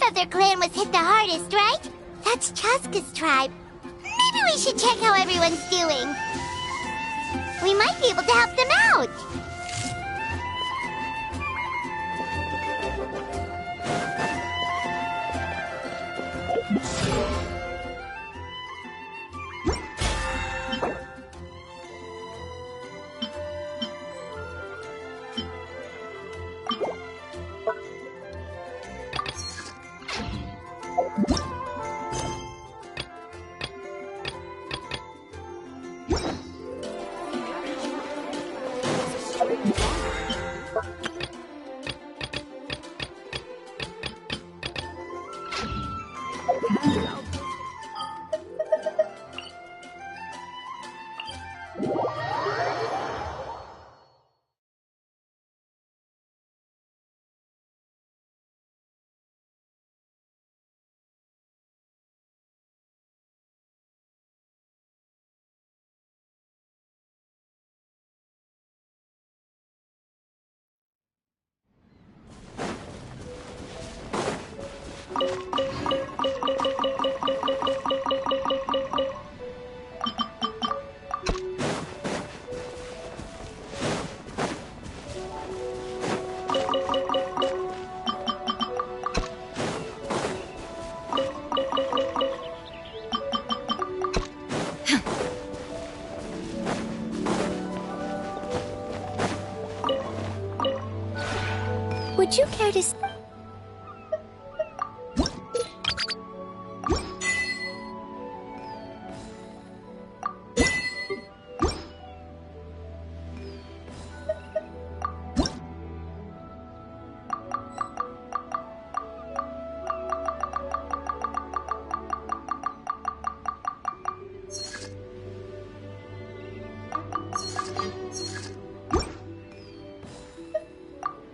of their clan was hit the hardest, right? That's Chaska's tribe. Maybe we should check how everyone's doing. We might be able to help them out. Would you care to...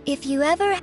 If you ever...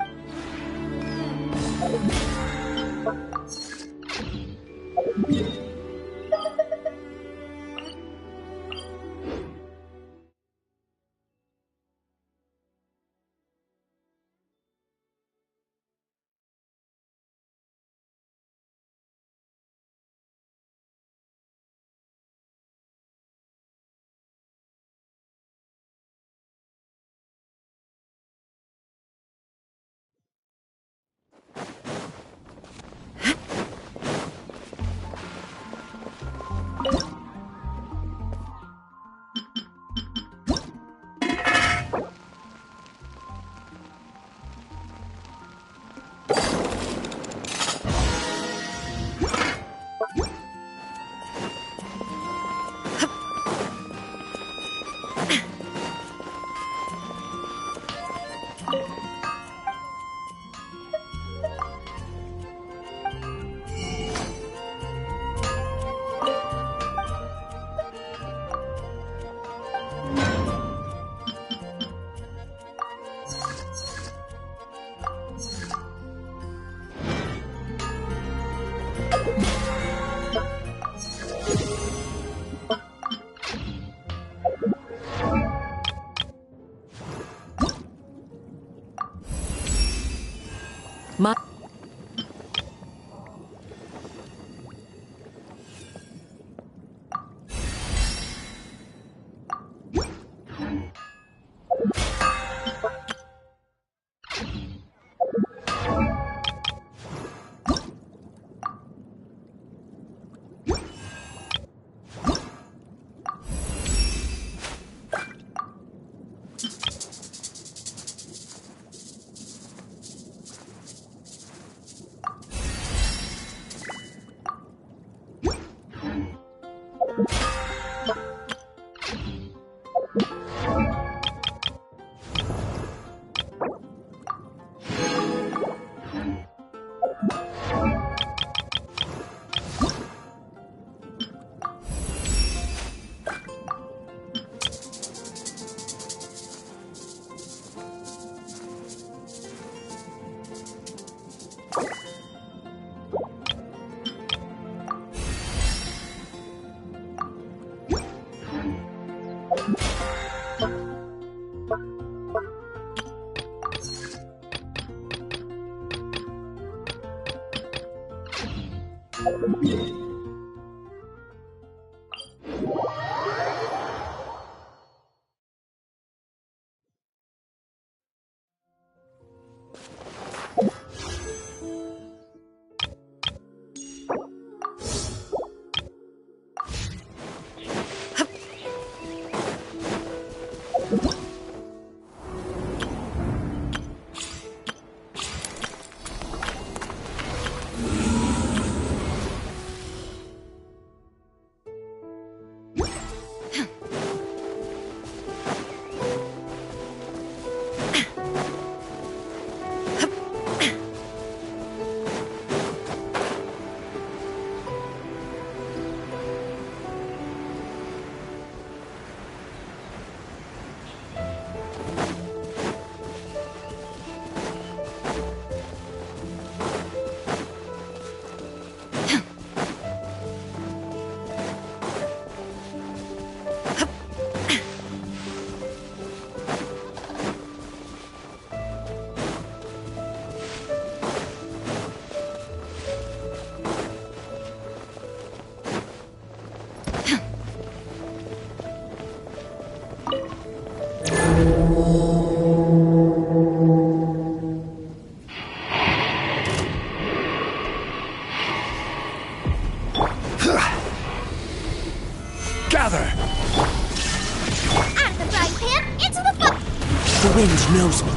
The wind knows me.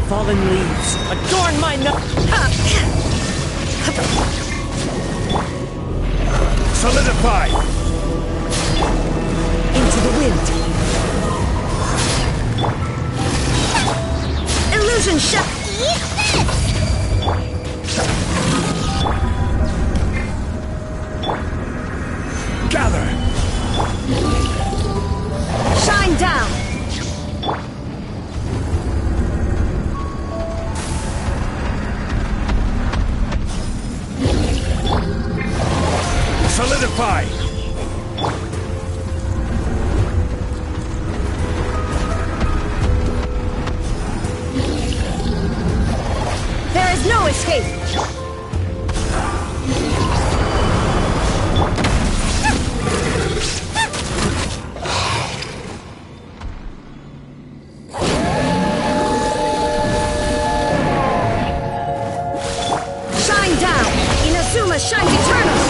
Fallen leaves adorn my Solidify! Into the wind. Illusion shot! Eat this! Gather! Shine down! Solidify! There is no escape! Shine eternal!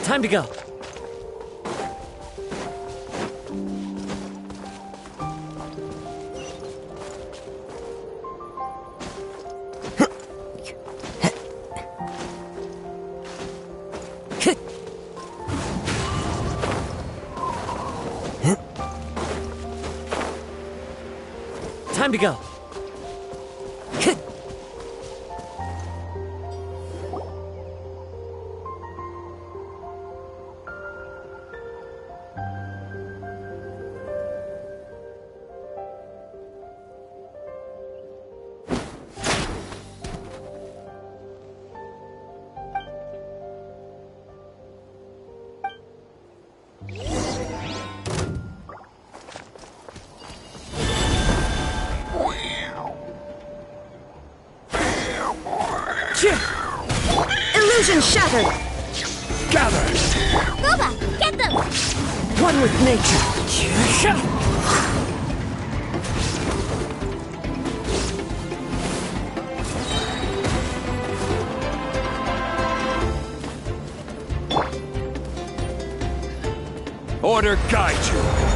Time to go. Time to go. Illusion shattered! Gather! Boba, get them! One with nature! order guide you.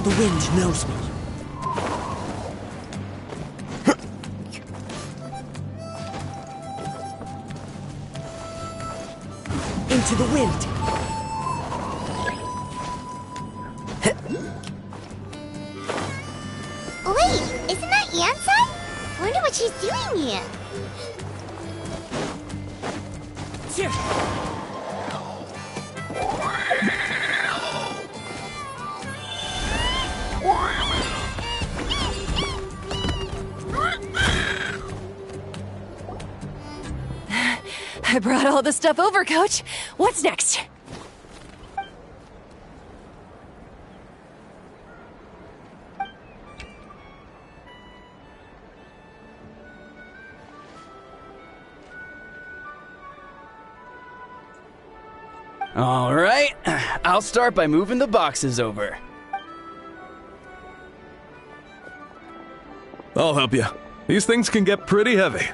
The wind knows me. Into the wind. Wait, isn't that Yansan? Wonder what she's doing here. I brought all the stuff over, Coach. What's next? All right, I'll start by moving the boxes over. I'll help you. These things can get pretty heavy.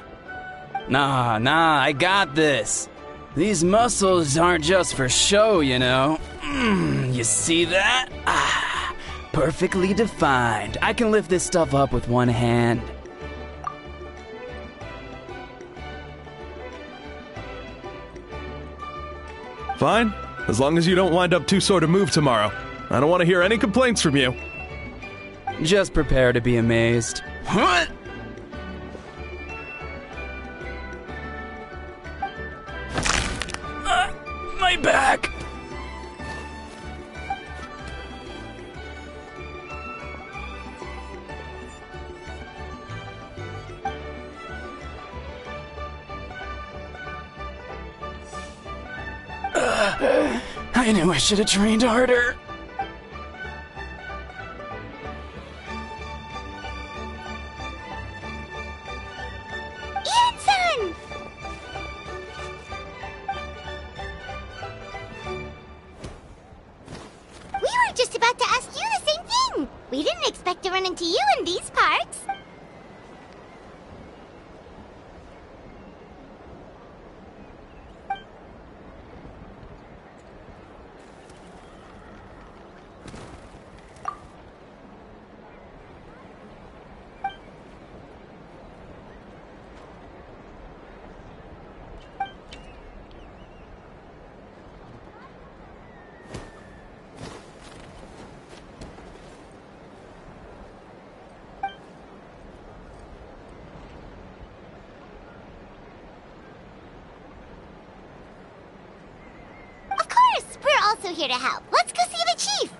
Nah, I got this. These muscles aren't just for show, you know. You see that? Ah, perfectly defined. I can lift this stuff up with one hand. Fine, as long as you don't wind up too sore to move tomorrow. I don't want to hear any complaints from you. Just prepare to be amazed. What? My back! I knew I should have trained harder. Ian-san! We were just about to ask you the same thing. We didn't expect to run into you in these parts. We're also here to help. Let's go see the chief.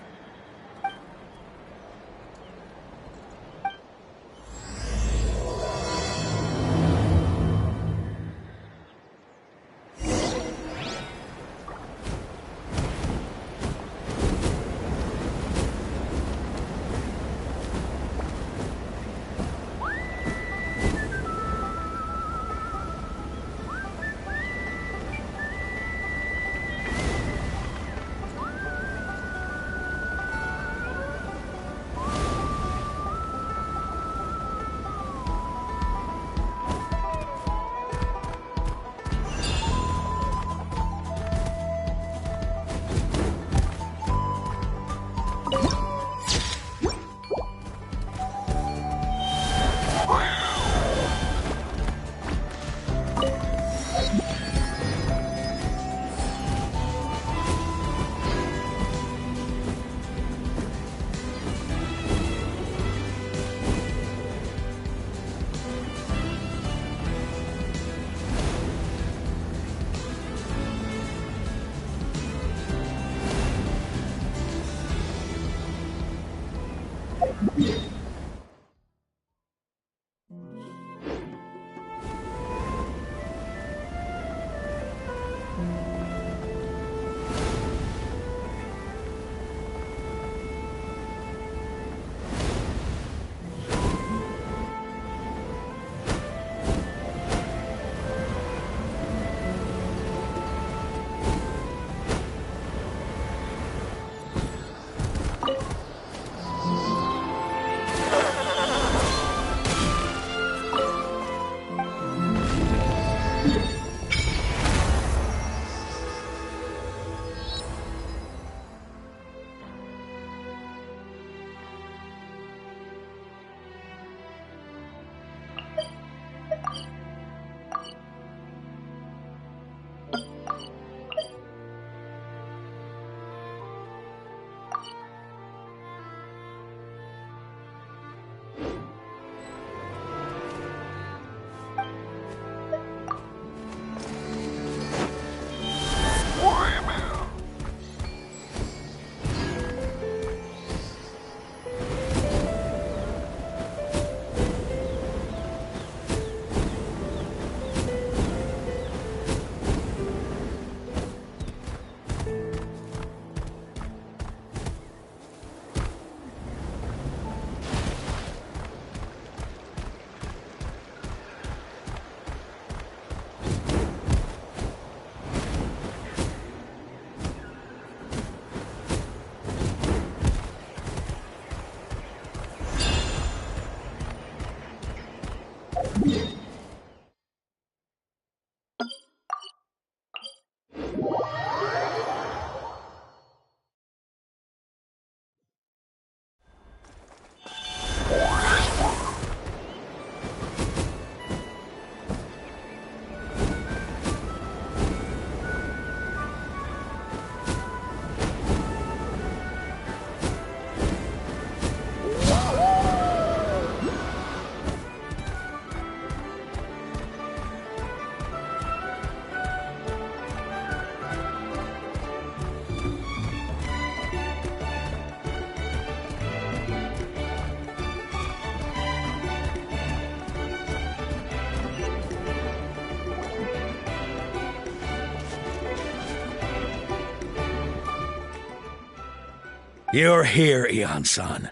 You're here, Eon-san.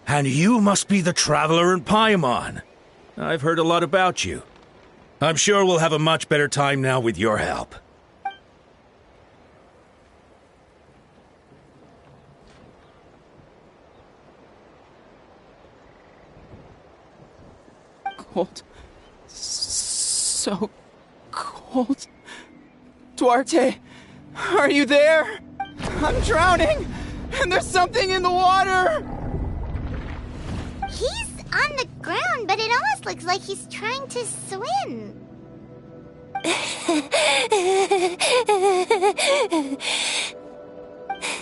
And you must be the traveler in Paimon. I've heard a lot about you. I'm sure we'll have a much better time now with your help. Cold. So cold. Duarte, are you there? I'm drowning, and there's something in the water! He's on the ground, but it almost looks like he's trying to swim.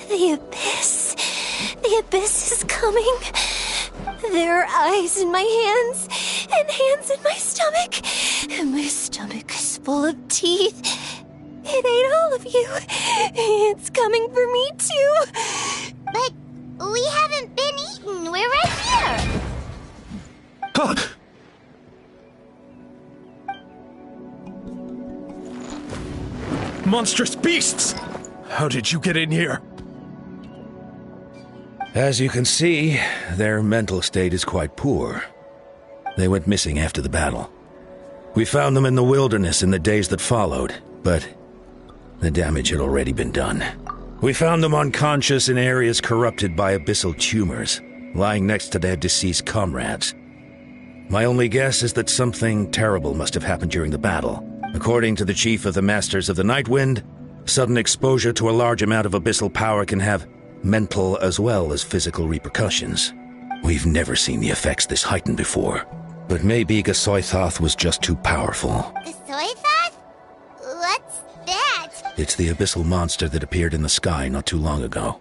The abyss. The abyss is coming. There are eyes in my hands, and hands in my stomach. And my stomach is full of teeth. It ate all of you. It's coming for me, too. But we haven't been eaten. We're right here. Monstrous beasts! How did you get in here? As you can see, their mental state is quite poor. They went missing after the battle. We found them in the wilderness in the days that followed, but the damage had already been done. We found them unconscious in areas corrupted by abyssal tumors, lying next to their deceased comrades. My only guess is that something terrible must have happened during the battle. According to the chief of the Masters of the Nightwind, sudden exposure to a large amount of abyssal power can have mental as well as physical repercussions. We've never seen the effects this heightened before, but maybe Gasoithoth was just too powerful. Gasoithoth? What's that? It's the abyssal monster that appeared in the sky not too long ago.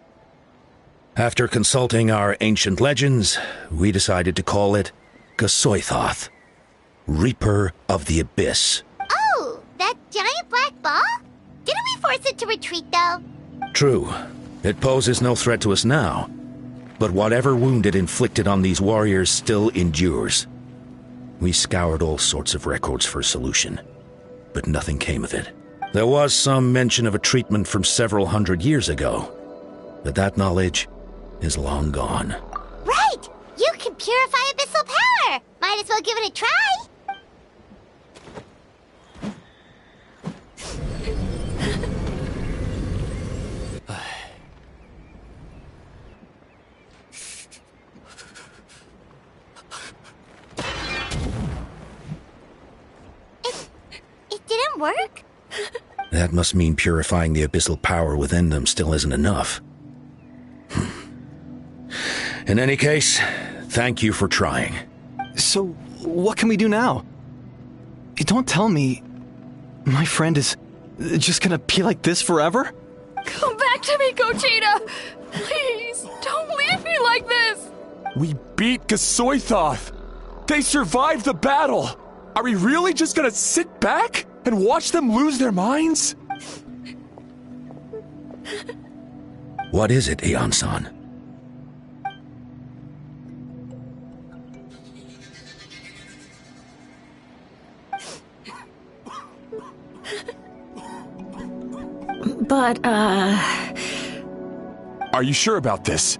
After consulting our ancient legends, we decided to call it Gasoithoth, Reaper of the Abyss. Oh, that giant black ball? Didn't we force it to retreat, though? True. It poses no threat to us now, but whatever wound it inflicted on these warriors still endures. We scoured all sorts of records for a solution, but nothing came of it. There was some mention of a treatment from several hundred years ago, but that knowledge is long gone. Right! You can purify abyssal power! Might as well give it a try! It didn't work? That must mean purifying the abyssal power within them still isn't enough. In any case, thank you for trying. So, what can we do now? Don't tell me my friend is just gonna be like this forever? Come back to me, Gogeta! Please, don't leave me like this! We beat Gasoithoth! They survived the battle! Are we really just gonna sit back and watch them lose their minds? What is it, Eon-san? But, Are you sure about this?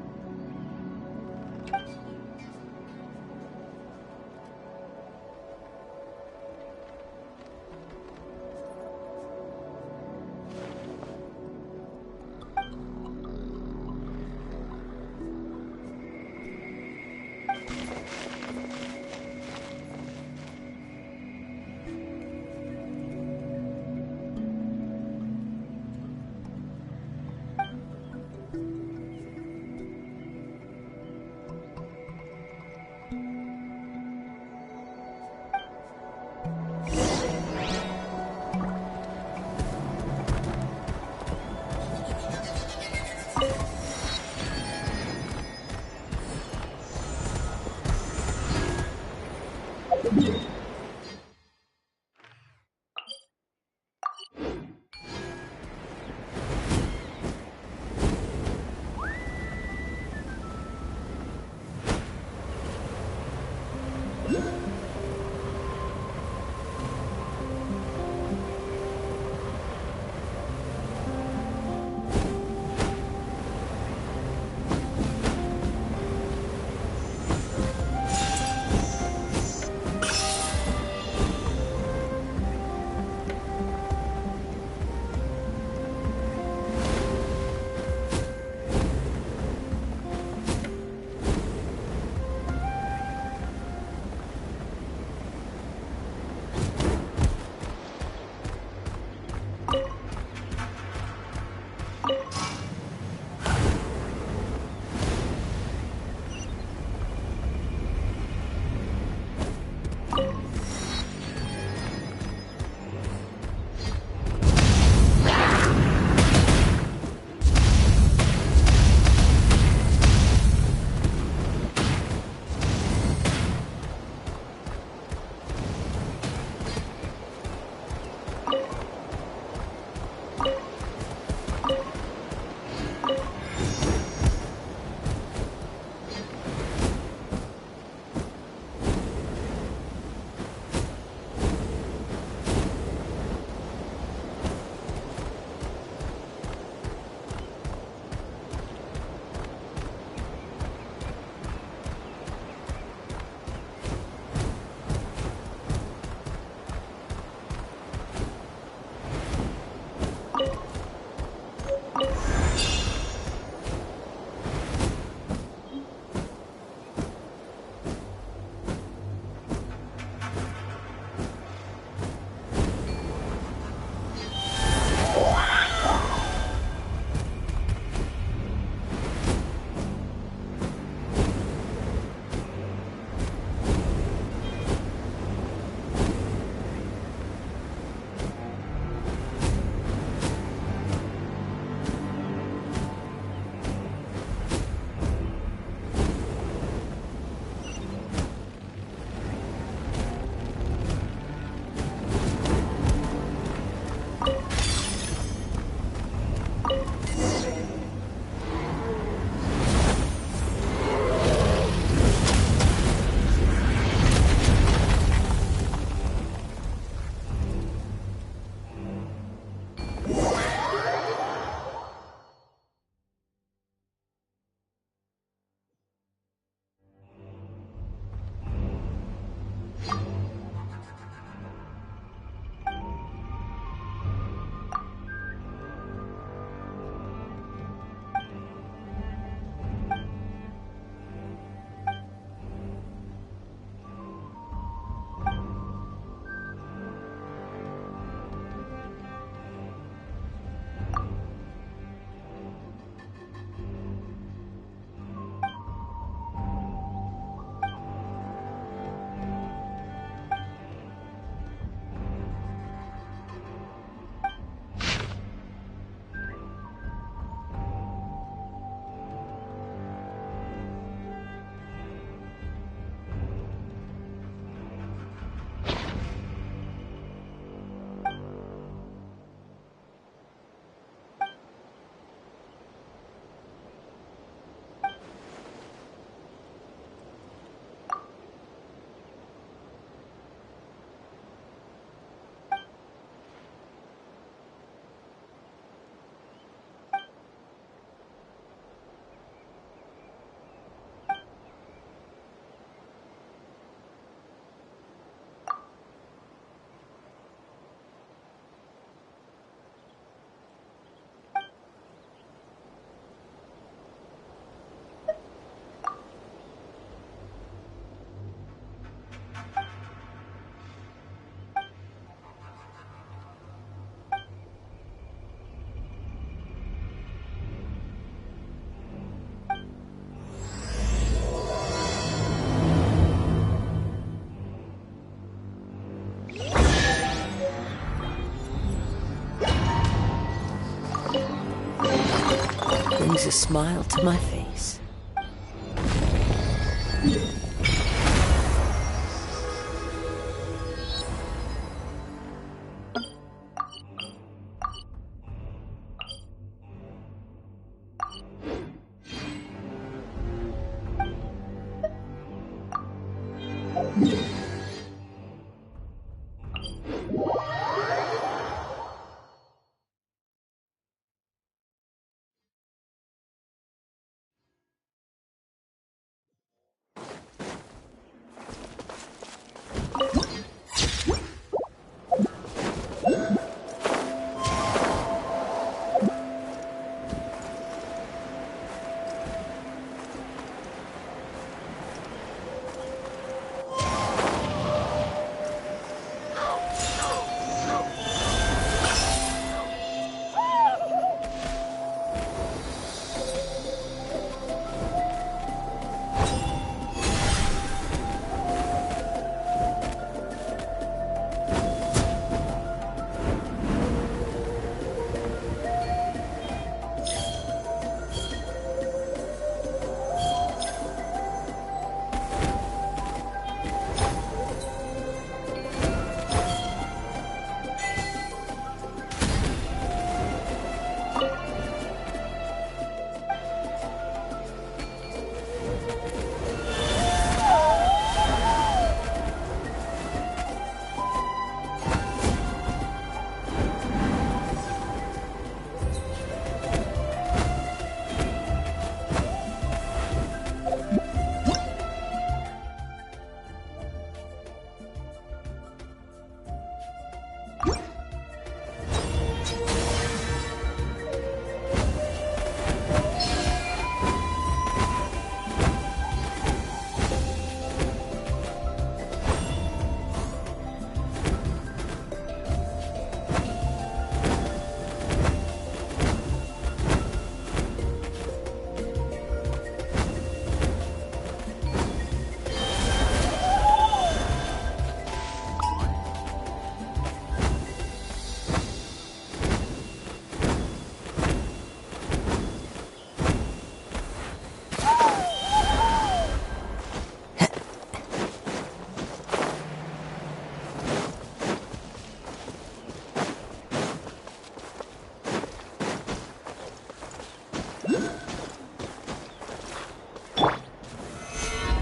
brings a smile to my face.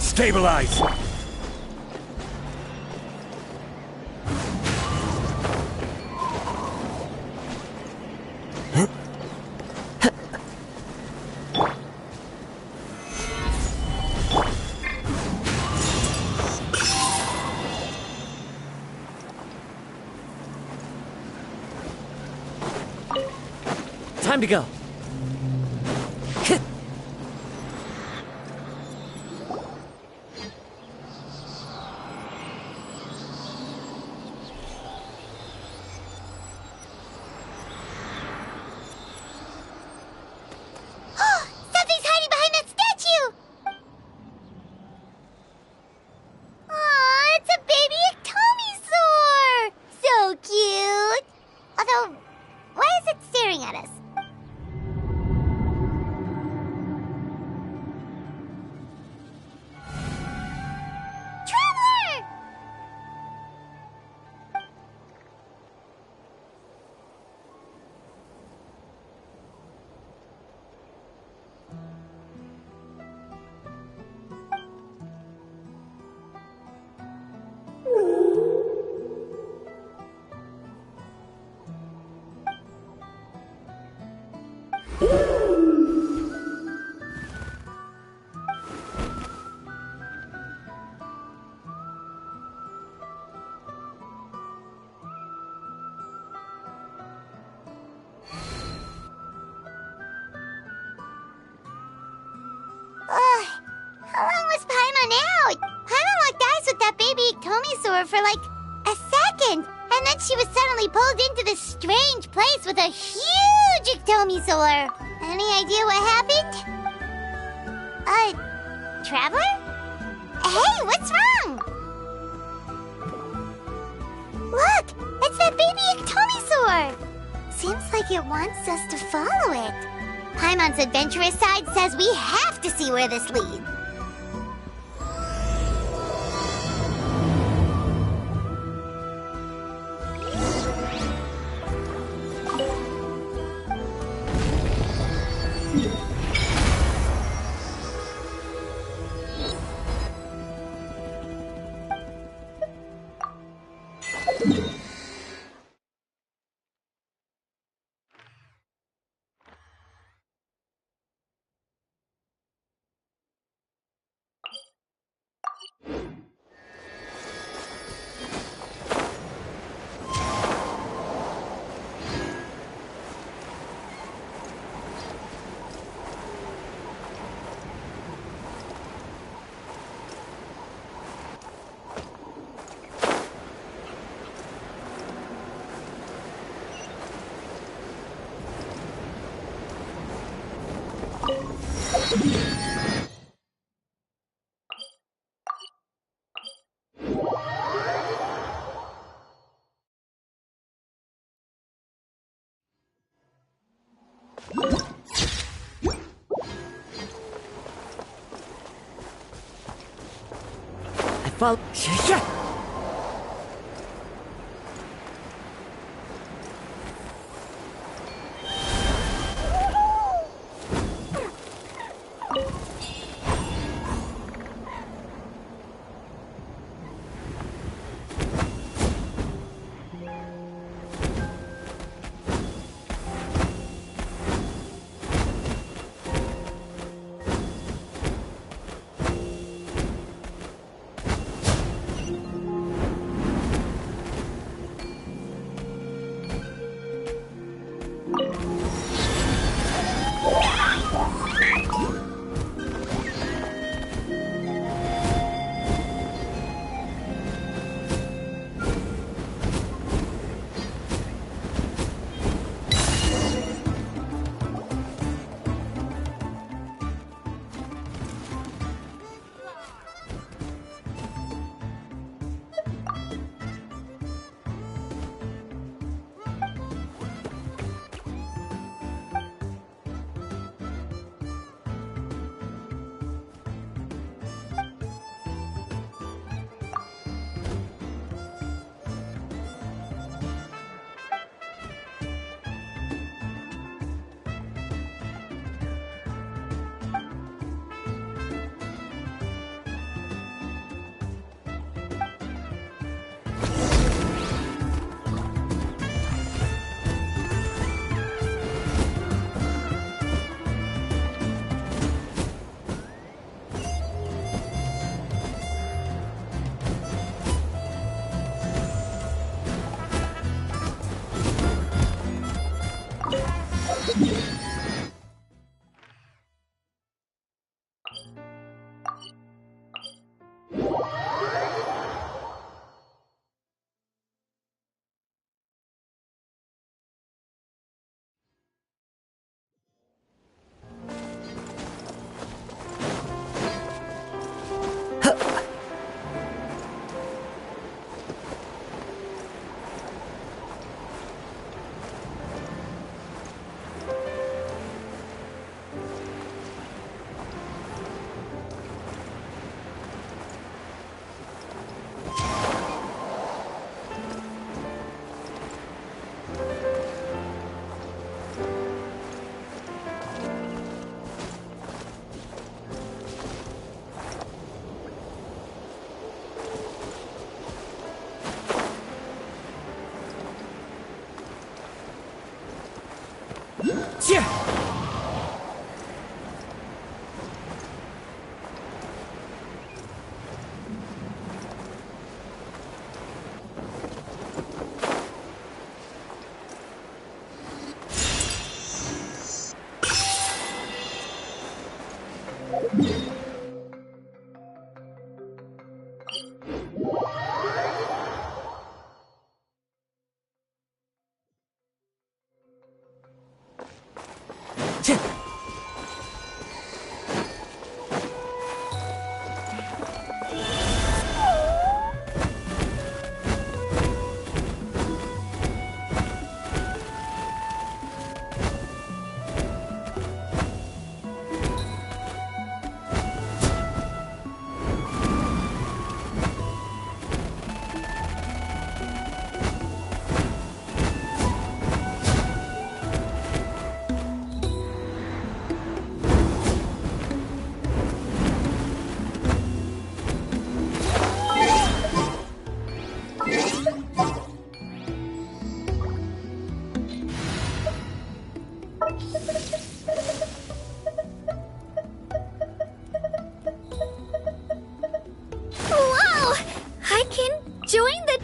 Stabilize! Time to go. Something's hiding behind that statue! Aw, it's a baby Ectomisaur! So cute! Although, why is it staring at us? Traveler! How long was Paimon out? Paimon locked eyes with that baby Ectomisaur for like a second, and then she was suddenly pulled into this strange place with a huge Ectomisaur. Any idea what happened? Traveler? Hey, what's wrong? Look, it's that baby Ectomisaur. Seems like it wants us to follow it. Paimon's adventurous side says we have to see where this leads. Follow.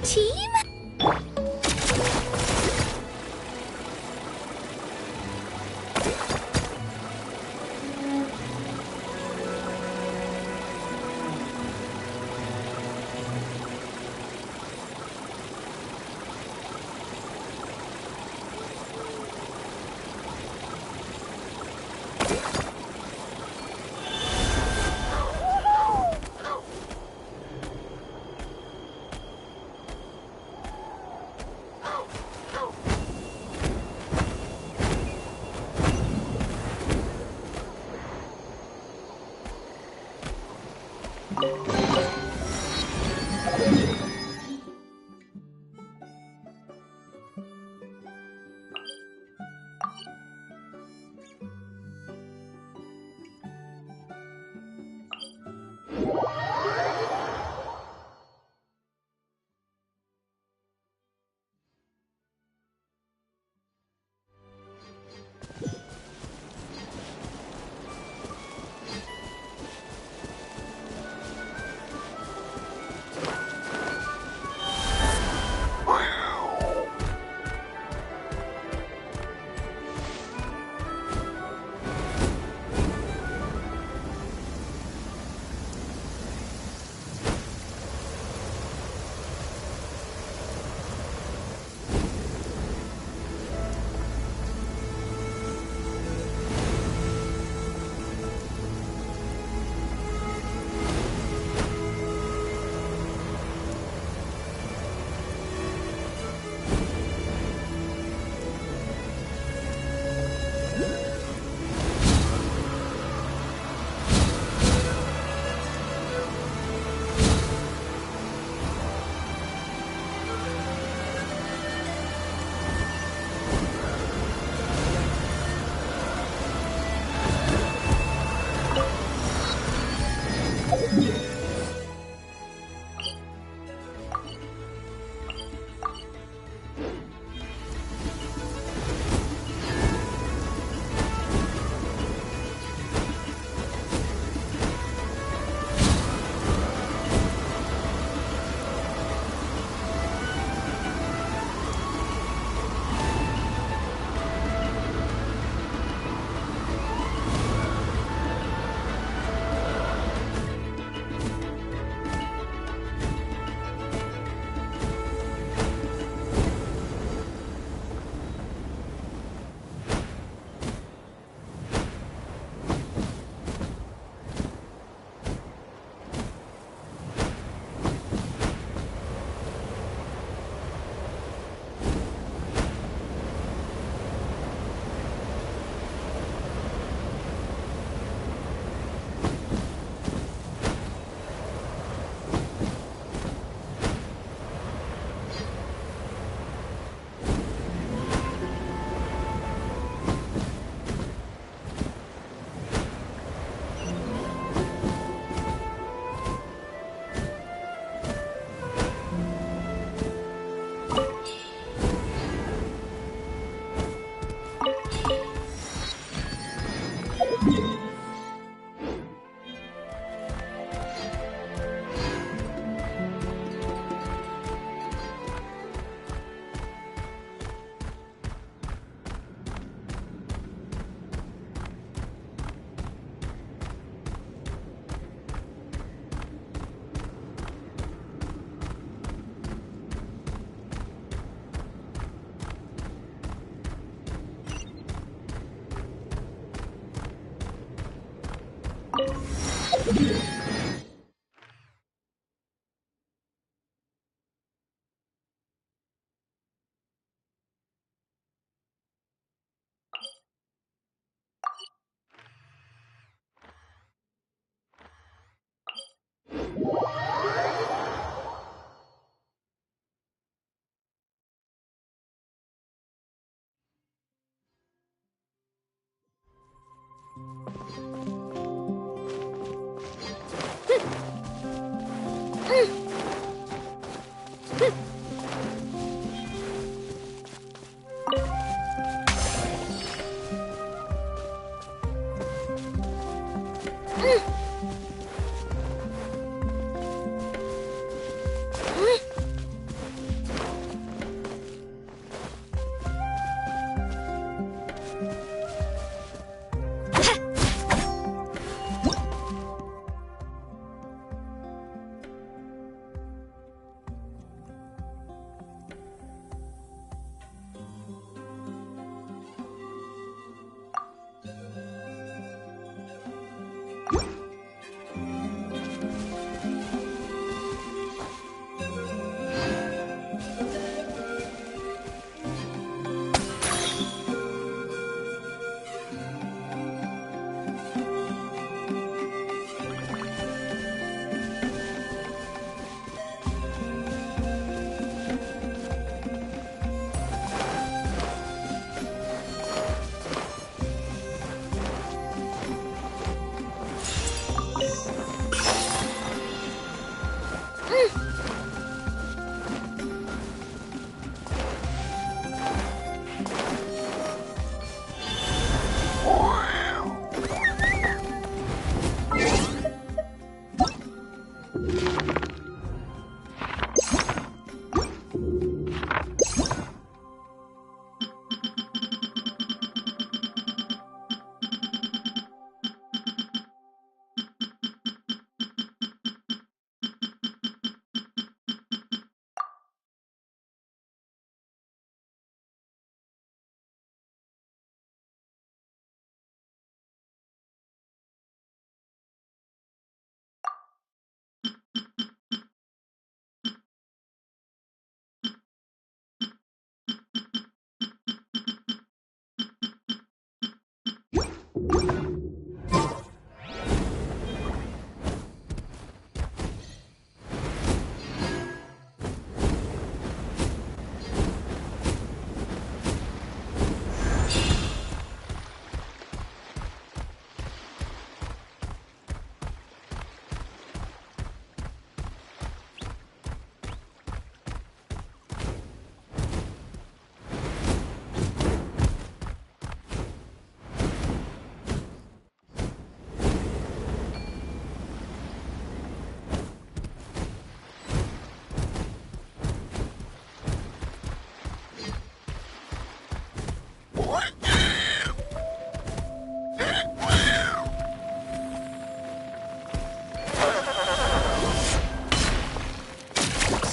team?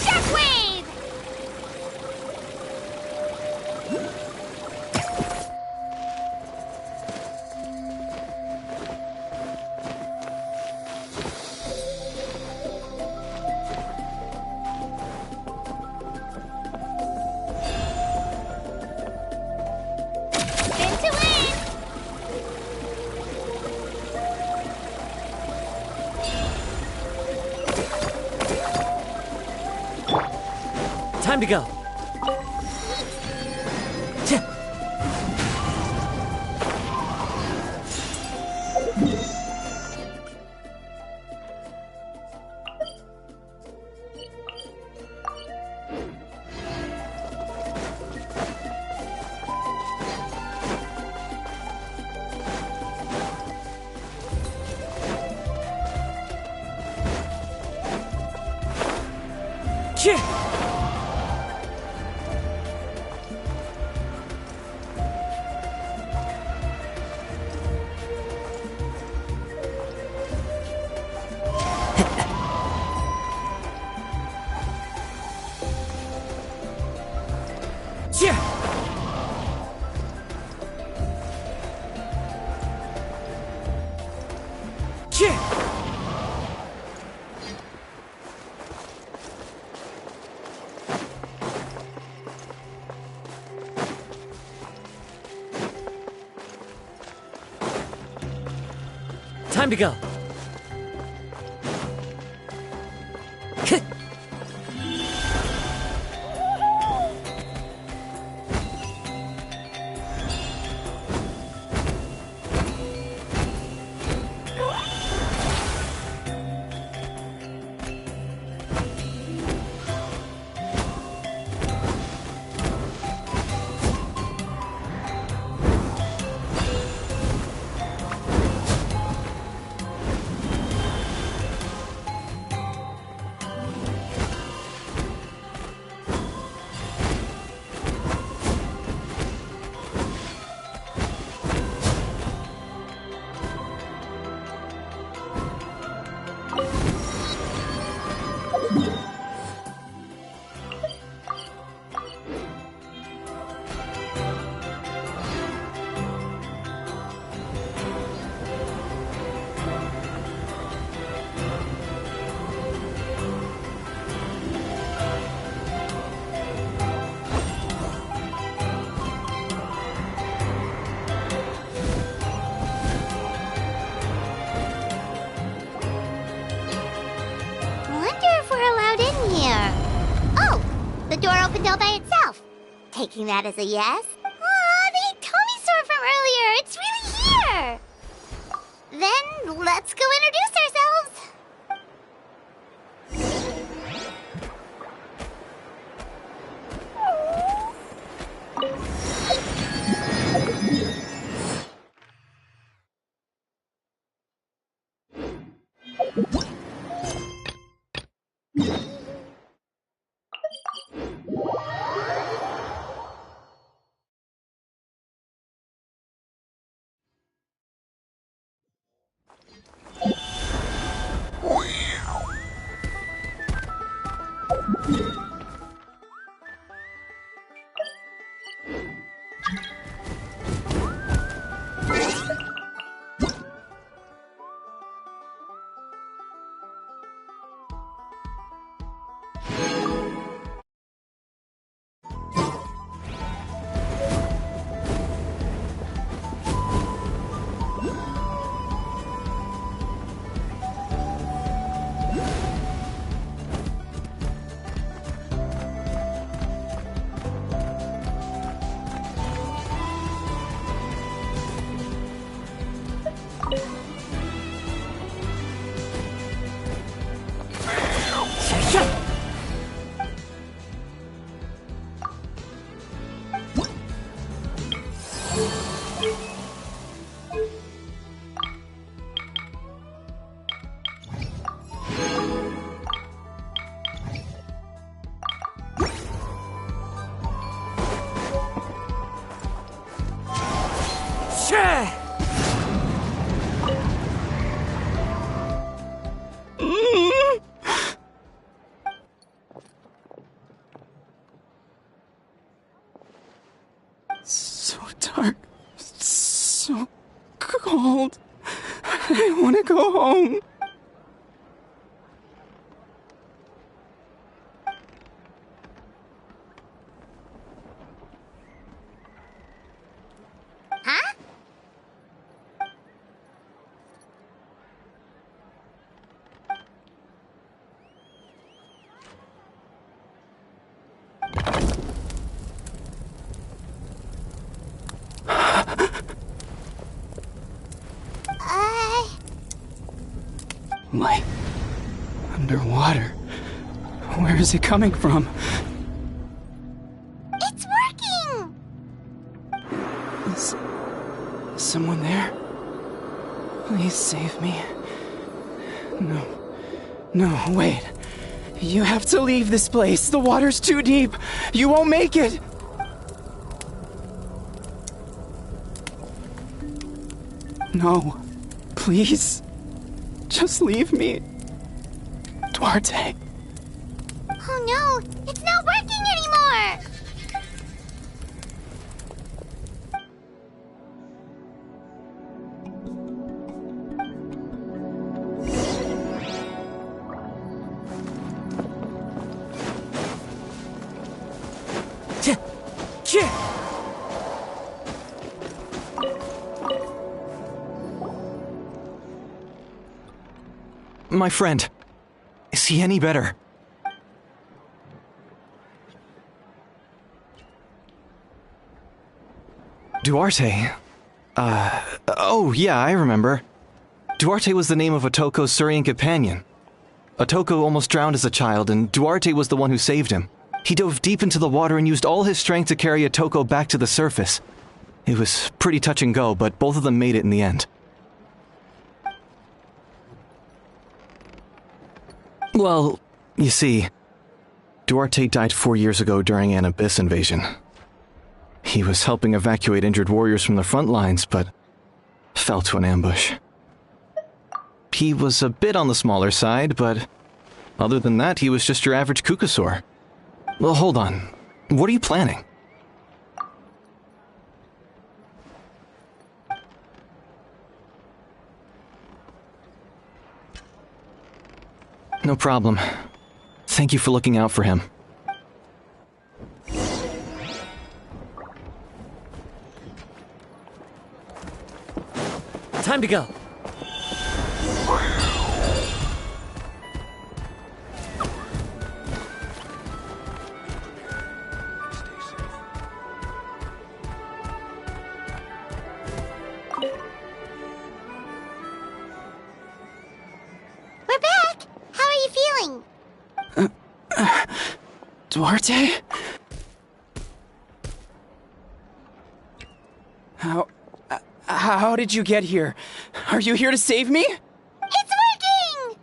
Shockwave! Spin to win! Time to go. Ch- Ch- Ch- Ch- Time to go. K- Wonder if we're allowed in here. Oh, the door opened all by itself. Taking that as a yes. Aw, the Tommy store from earlier. It's really here. Then let's go introduce ourselves. dark. So cold. I want to go home. Huh? Light. Underwater. Where is it coming from? It's working! Is someone there? Please save me. No. No, wait. You have to leave this place. The water's too deep. You won't make it. No. Please. Just leave me. Duarte. Oh no, it's not working anymore! My friend. Is he any better? Duarte? Oh yeah, I remember. Duarte was the name of Otoko's Surian companion. Otoko almost drowned as a child, and Duarte was the one who saved him. He dove deep into the water and used all his strength to carry Otoko back to the surface. It was pretty touch and go, but both of them made it in the end. Well, you see, Duarte died 4 years ago during an Abyss invasion. He was helping evacuate injured warriors from the front lines, but fell to an ambush. He was a bit on the smaller side, but other than that, he was just your average Kukasaur. Well, hold on. What are you planning? No problem. Thank you for looking out for him. Time to go. We're back! How are you feeling? Duarte? How did you get here? Are you here to save me? It's working!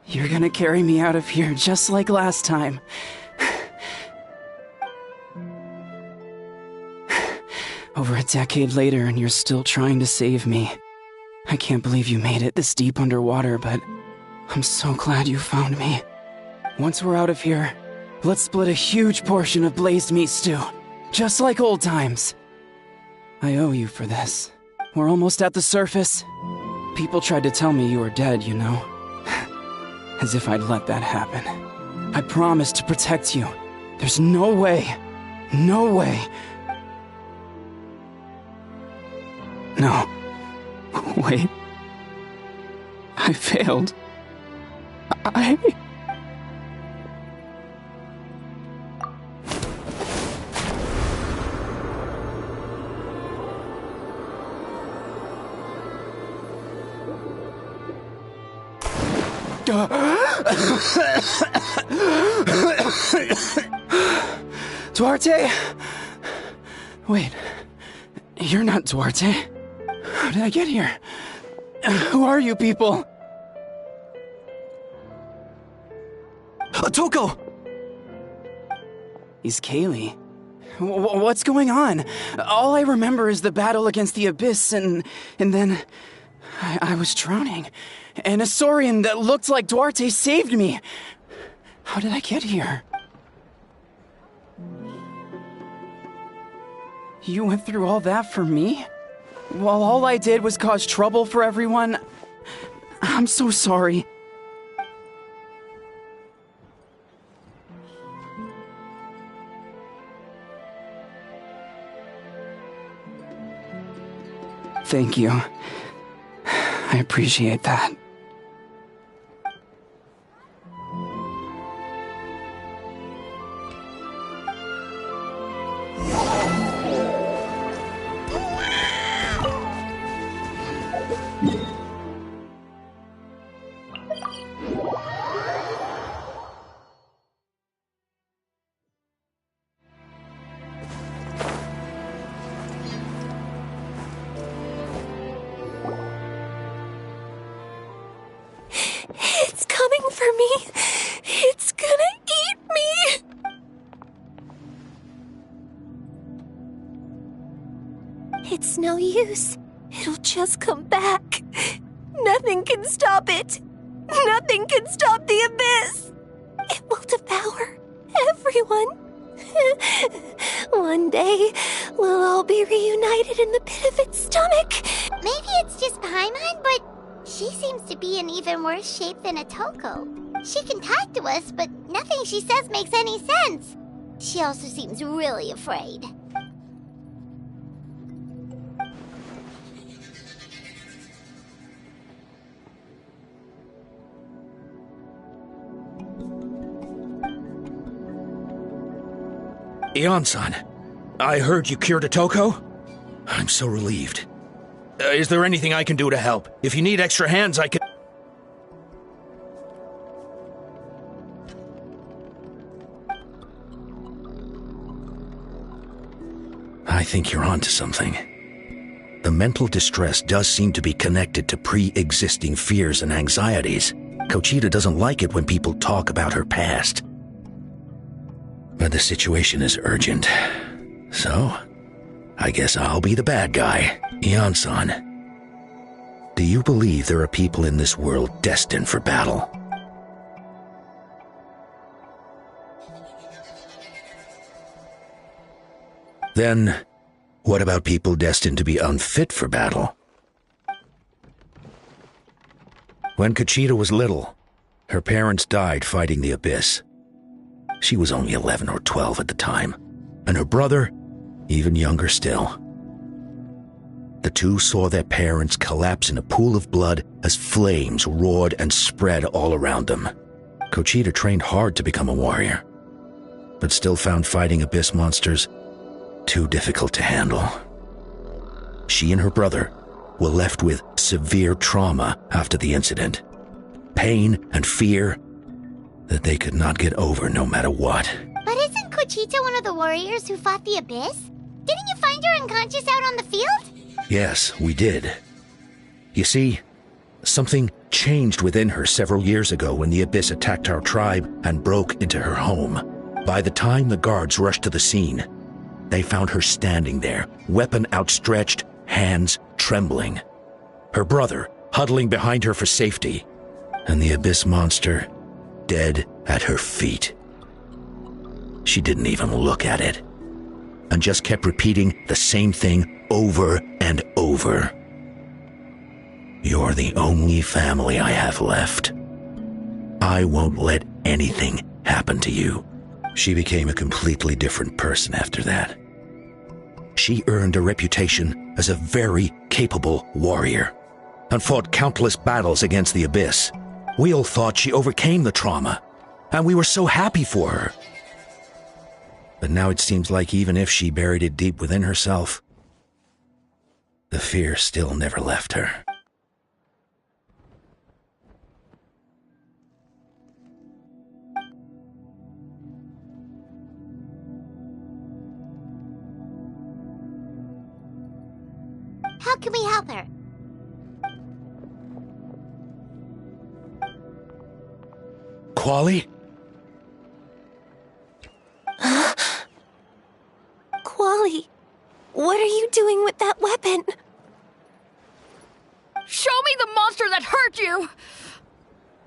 You're gonna carry me out of here just like last time. Over a decade later, and you're still trying to save me. I can't believe you made it this deep underwater, but I'm so glad you found me. Once we're out of here, let's split a huge portion of blazed meat stew, just like old times. I owe you for this. We're almost at the surface. People tried to tell me you were dead, you know. As if I'd let that happen. I promised to protect you. There's no way. No way. No. Wait. I failed. Duarte? Wait. You're not Duarte. How did I get here? Who are you people? Otoko! is Kaylee. What's going on? All I remember is the battle against the Abyss, and then I was drowning. And a Saurian that looked like Duarte saved me. How did I get here? You went through all that for me? While all I did was cause trouble for everyone? I'm so sorry. Thank you. I appreciate that. It's coming for me. It's gonna eat me. It's no use. It'll just come back. Nothing can stop it. Nothing can stop the abyss. It will devour everyone. One day, we'll all be reunited in the pit of its stomach. Maybe it's just Paimon, but she seems to be in even worse shape than Atoko. She can talk to us, but nothing she says makes any sense. She also seems really afraid. Ion-san, I heard you cured Atoko? I'm so relieved. Is there anything I can do to help? If you need extra hands, I can... I think you're onto something. The mental distress does seem to be connected to pre-existing fears and anxieties. Kochita doesn't like it when people talk about her past. But the situation is urgent. So, I guess I'll be the bad guy. Ion-san, do you believe there are people in this world destined for battle? Then, what about people destined to be unfit for battle? When Kochita was little, her parents died fighting the Abyss. She was only 11 or 12 at the time, and her brother, even younger still. The two saw their parents collapse in a pool of blood as flames roared and spread all around them. Kochita trained hard to become a warrior, but still found fighting Abyss monsters too difficult to handle. She and her brother were left with severe trauma after the incident, pain and fear that they could not get over no matter what. But isn't Kochita one of the warriors who fought the Abyss? Didn't you find her unconscious out on the field? Yes, we did. You see, something changed within her several years ago when the Abyss attacked our tribe and broke into her home. By the time the guards rushed to the scene, they found her standing there, weapon outstretched, hands trembling. Her brother huddling behind her for safety, and the Abyss monster dead at her feet. She didn't even look at it, and just kept repeating the same thing over and over. You're the only family I have left. I won't let anything happen to you. She became a completely different person after that. She earned a reputation as a very capable warrior, and fought countless battles against the Abyss. We all thought she overcame the trauma, and we were so happy for her. But now it seems like even if she buried it deep within herself, the fear still never left her. How can we help her? Quali? Quali, what are you doing with that weapon? Show me the monster that hurt you!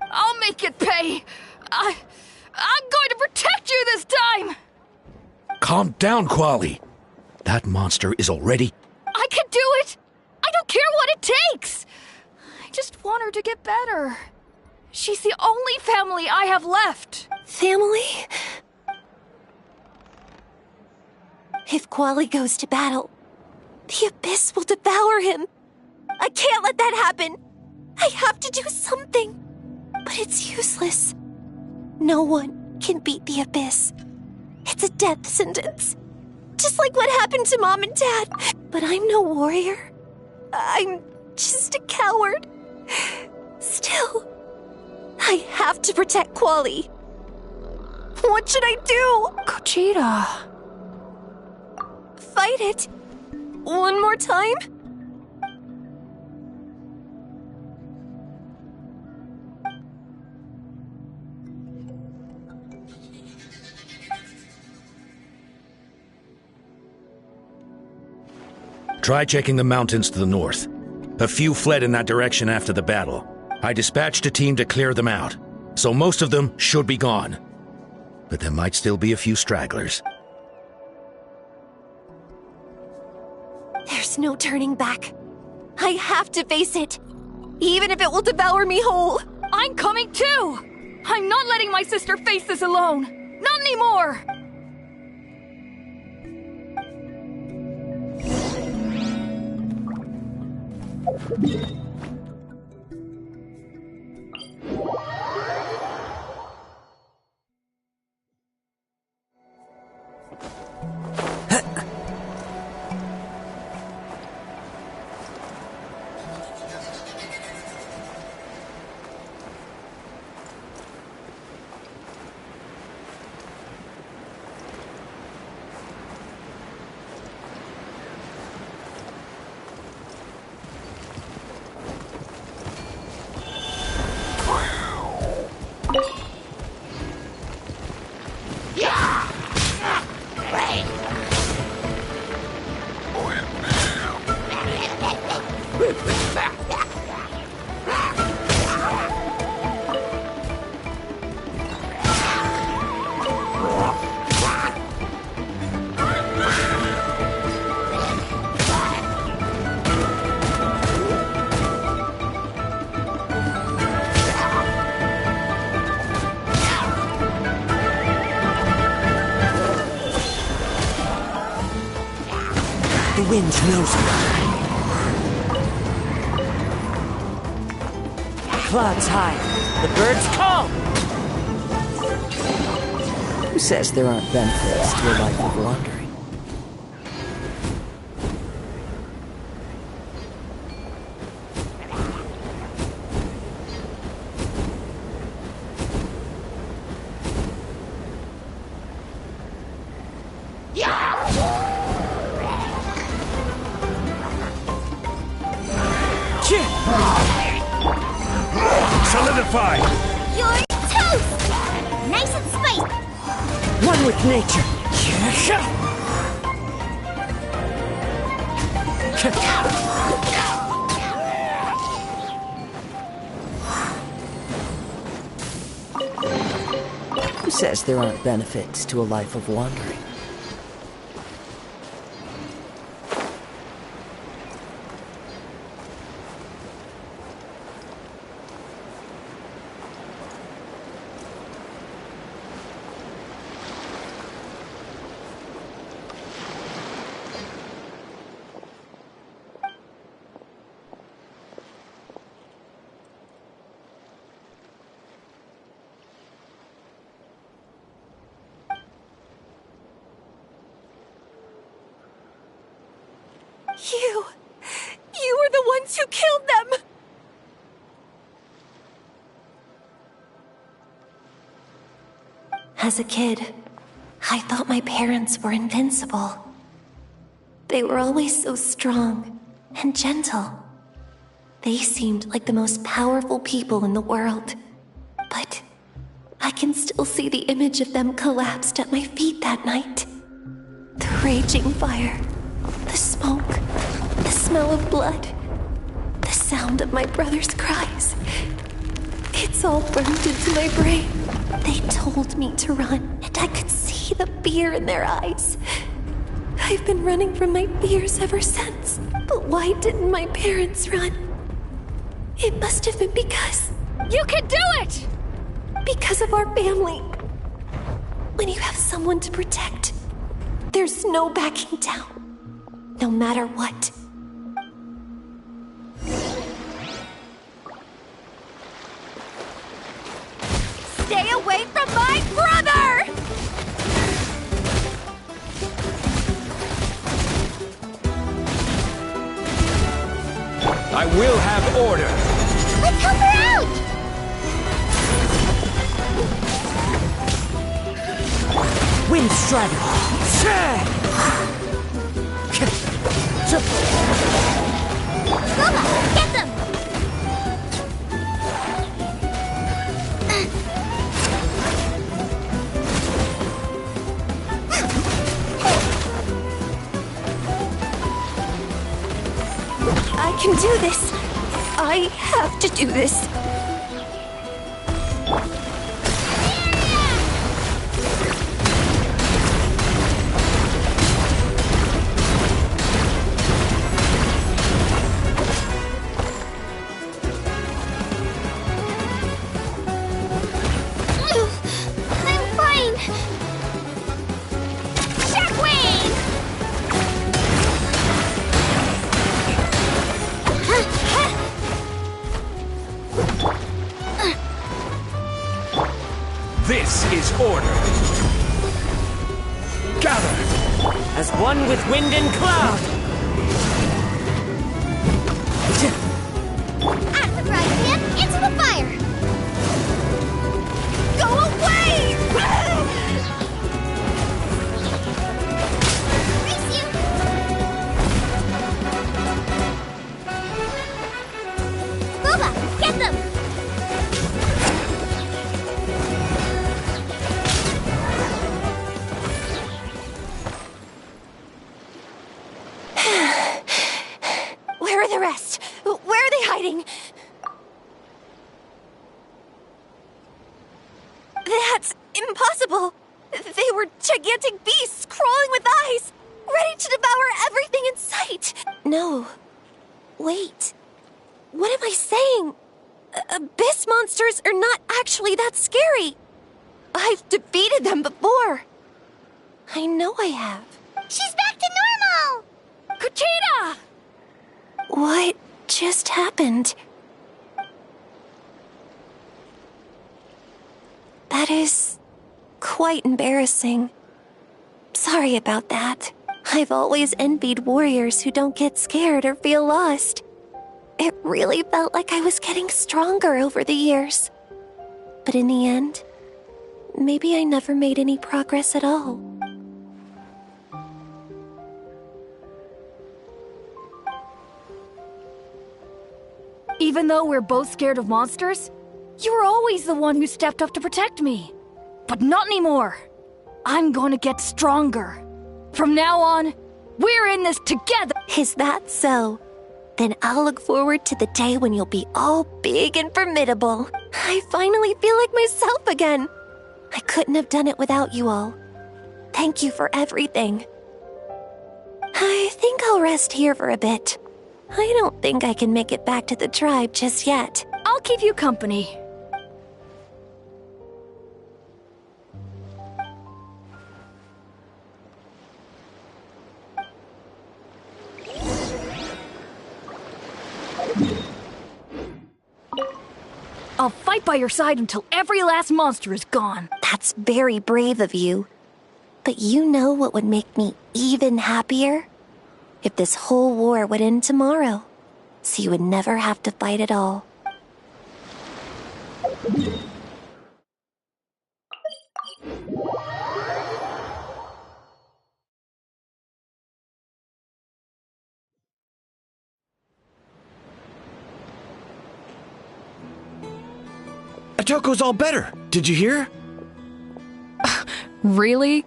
I'll make it pay! I'm going to protect you this time! Calm down, Quali. That monster is already... I can do it! I don't care what it takes! I just want her to get better. She's the only family I have left. Family? If Quali goes to battle, the Abyss will devour him. I can't let that happen. I have to do something. But it's useless. No one can beat the Abyss. It's a death sentence. Just like what happened to Mom and Dad. But I'm no warrior. I'm just a coward. Still, I have to protect Quali. What should I do? Gogeta. Fight it. One more time? Try checking the mountains to the north. A few fled in that direction after the battle. I dispatched a team to clear them out, so most of them should be gone. But there might still be a few stragglers. There's no turning back. I have to face it, even if it will devour me whole. I'm coming too! I'm not letting my sister face this alone! Not anymore! The wind knows me. Clouds high. The birds call. Who says there aren't benefits to a life of wandering? Solidify! You're toast! Nice and spicy! One with nature. Who says there aren't benefits to a life of wandering? You were the ones who killed them! As a kid, I thought my parents were invincible. They were always so strong and gentle. They seemed like the most powerful people in the world. But I can still see the image of them collapsed at my feet that night. The raging fire, the smoke, the smell of blood, the sound of my brother's cries. It's all burned into my brain. They told me to run, and I could see the fear in their eyes. I've been running from my fears ever since. But why didn't my parents run? It must have been because... You can do it! Because of our family. When you have someone to protect, there's no backing down. No matter what. Stay away from my brother! I will have order. Let's help her out! Wind Strider! Lola, get them! I can do this. I have to do this. I'm fine! Shockwave! This is order. Gather. As one with wind and cloud! Out of the frying pan, into the fire! Go away! Race you! Lola, get them! Where are the rest? Where are they hiding? That's impossible! They were gigantic beasts crawling with eyes, ready to devour everything in sight! No. Wait. What am I saying? Abyss monsters are not actually that scary. I've defeated them before. I know I have. She's back to normal! Kuchita! What just happened? That is quite embarrassing. Sorry about that. I've always envied warriors who don't get scared or feel lost. It really felt like I was getting stronger over the years. But in the end, maybe I never made any progress at all. Even though we're both scared of monsters, you were always the one who stepped up to protect me. But not anymore. I'm going to get stronger. From now on, we're in this together. Is that so? Then I'll look forward to the day when you'll be all big and formidable. I finally feel like myself again. I couldn't have done it without you all. Thank you for everything. I think I'll rest here for a bit. I don't think I can make it back to the tribe just yet. I'll keep you company. I'll fight by your side until every last monster is gone. That's very brave of you. But you know what would make me even happier? If this whole war would end tomorrow, so you would never have to fight at all. Atoko's all better. Did you hear? Really?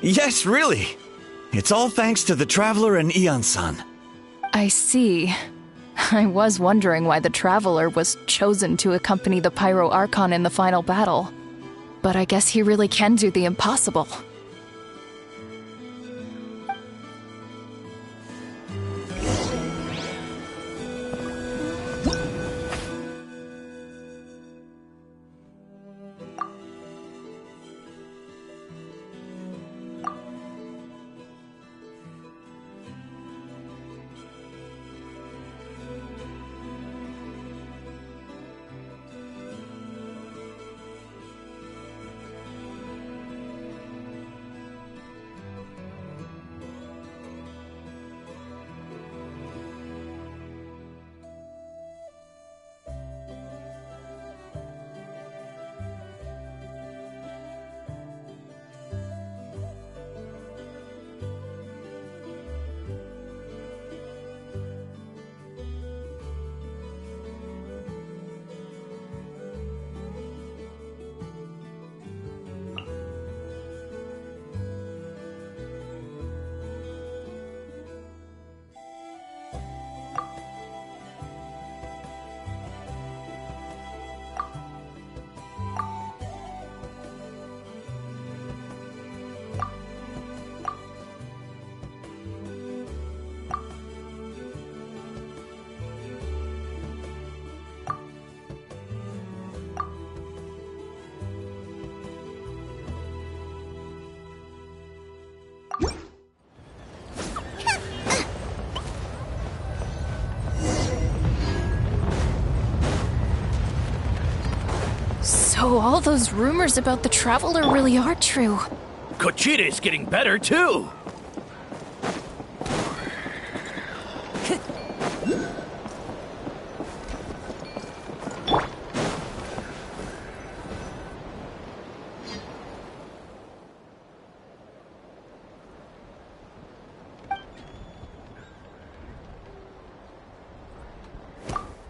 Yes, really. It's all thanks to the Traveler and Eon-san. I see. I was wondering why the Traveler was chosen to accompany the Pyro Archon in the final battle. But I guess he really can do the impossible. So all those rumors about the Traveler really are true. Kochita is getting better, too!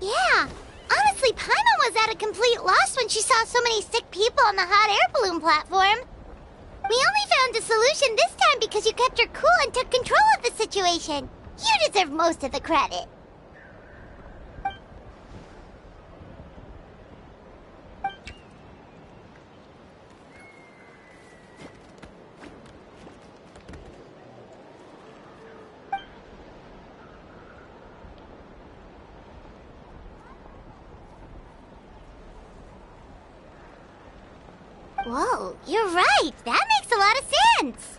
Yeah, honestly, Paimon was at a complete loss when she saw so many sick people on the hot air balloon platform. We only found a solution this time because you kept her cool and took control of the situation. You deserve most of the credit. Whoa, you're right. That makes a lot of sense.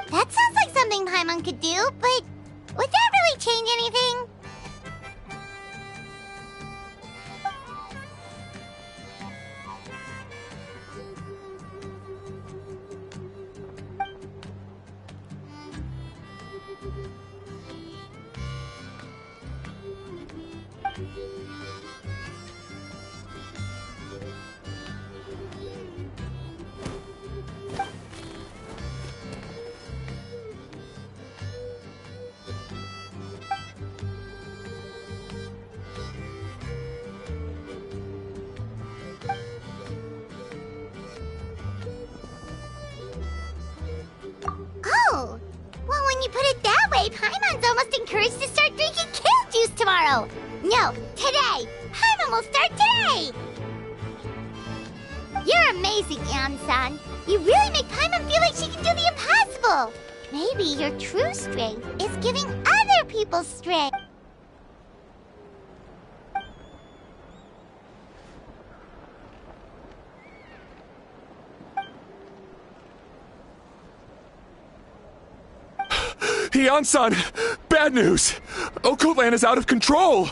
That sounds like something Paimon could do, but would that really change anything? Oh, well, when you put it that way, Paimon's almost encouraged to start drinking kale juice tomorrow. No, today. Paimon will start today. You're amazing, Eon-san. You really make Paimon feel like she can do the impossible. Maybe your true strength is giving other people strength. Eon-san! Bad news! Okotland is out of control!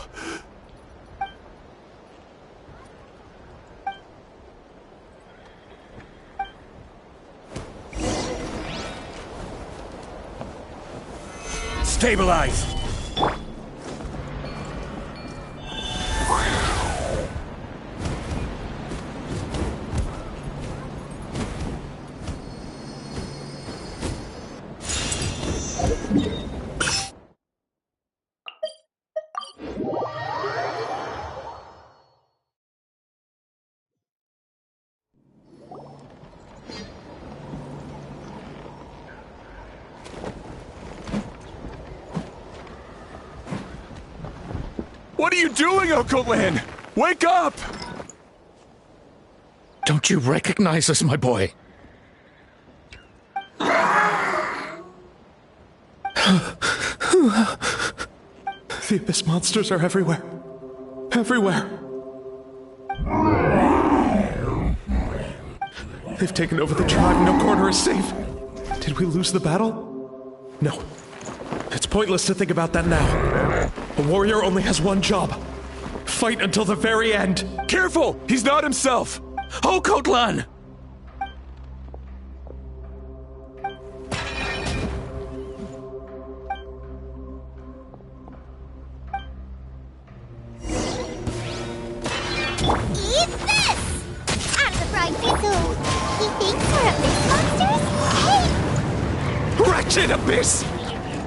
Stabilize! What are you doing, Okolan? Wake up! Don't you recognize us, my boy? The Abyss monsters are everywhere. Everywhere. They've taken over the tribe. No corner is safe. Did we lose the battle? No. It's pointless to think about that now. A warrior only has one job. Fight until the very end. Careful! He's not himself! Okotlan! Eat this! Out of the frying thistle! He thinks we're Abyss monsters? Hey! Wretched Abyss!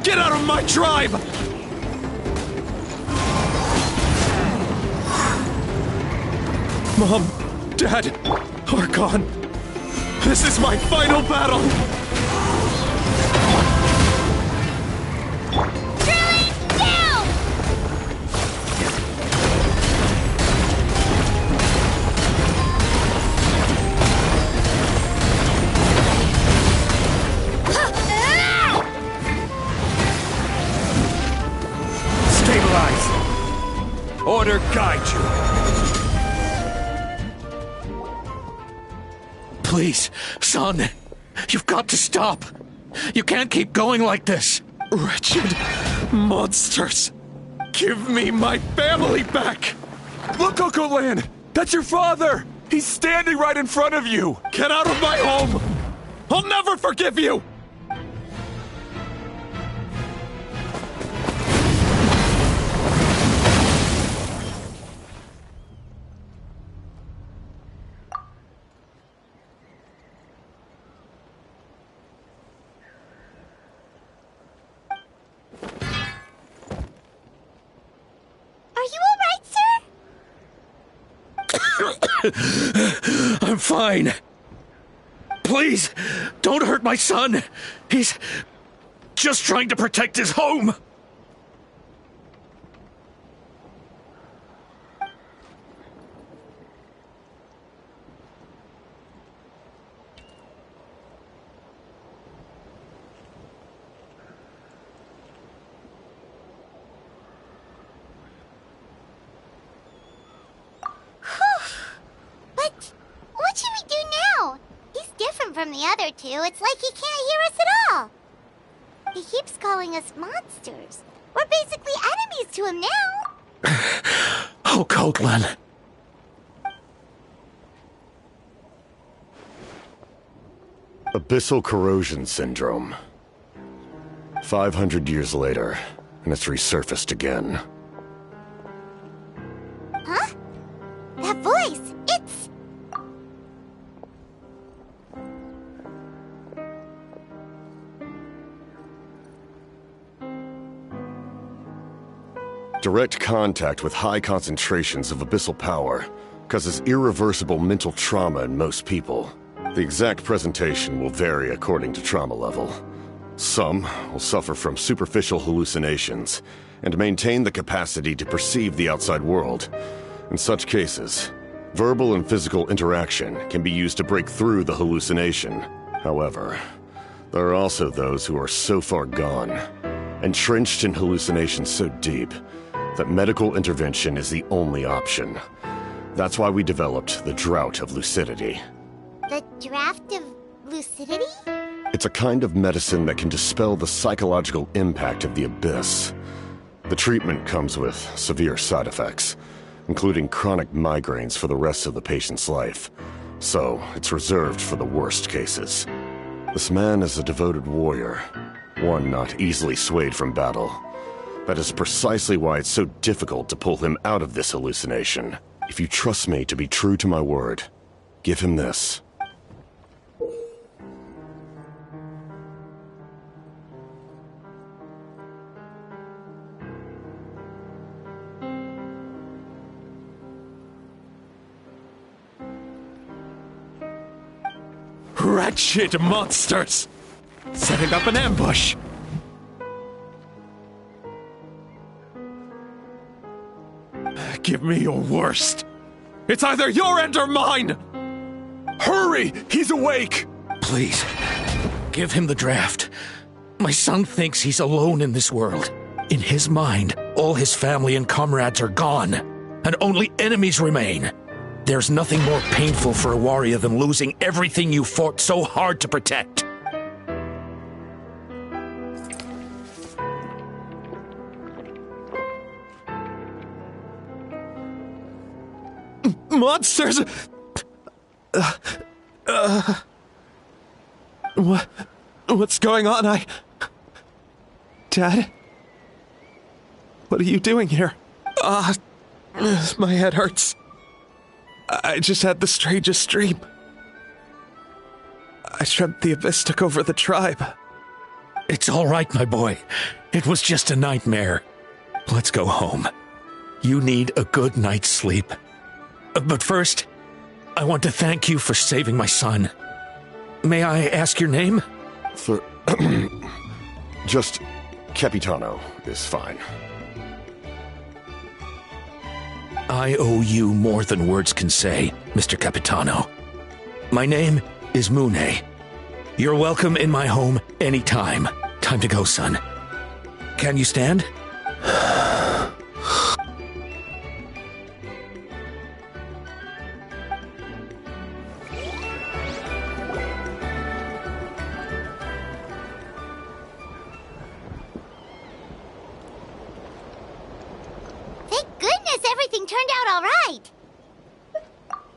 Get out of my tribe! Mom, Dad, are gone. This is my final battle! Druid, down! Stabilize! Order guide you! Please, son, you've got to stop. You can't keep going like this. Wretched monsters! Give me my family back! Look, Okolan! That's your father! He's standing right in front of you! Get out of my home! I'll never forgive you! I'm fine. Please, don't hurt my son. He's just trying to protect his home. From the other two, it's like he can't hear us at all. He keeps calling us monsters. We're basically enemies to him now. Oh, Cotlan. Abyssal corrosion syndrome. 500 years later, and it's resurfaced again. Huh? That voice, it's... Direct contact with high concentrations of abyssal power causes irreversible mental trauma in most people. The exact presentation will vary according to trauma level. Some will suffer from superficial hallucinations and maintain the capacity to perceive the outside world. In such cases, verbal and physical interaction can be used to break through the hallucination. However, there are also those who are so far gone, entrenched in hallucinations so deep, that medical intervention is the only option. That's why we developed the Drought of Lucidity. The Draft of Lucidity? It's a kind of medicine that can dispel the psychological impact of the Abyss. The treatment comes with severe side effects, including chronic migraines for the rest of the patient's life. So, it's reserved for the worst cases. This man is a devoted warrior, one not easily swayed from battle. That is precisely why it's so difficult to pull him out of this hallucination. If you trust me to be true to my word, give him this. Wretched monsters! Setting up an ambush! Give me your worst. It's either your end or mine! Hurry! He's awake! Please, give him the draft. My son thinks he's alone in this world. In his mind, all his family and comrades are gone, and only enemies remain. There's nothing more painful for a warrior than losing everything you fought so hard to protect. Monsters! What's going on? Dad? What are you doing here? My head hurts. I just had the strangest dream. I dreamt the Abyss took over the tribe. It's all right, my boy. It was just a nightmare. Let's go home. You need a good night's sleep. But first, I want to thank you for saving my son. May I ask your name? Just Capitano is fine. I owe you more than words can say, Mr. Capitano. My name is Mune. You're welcome in my home anytime. Time to go, son. Can you stand?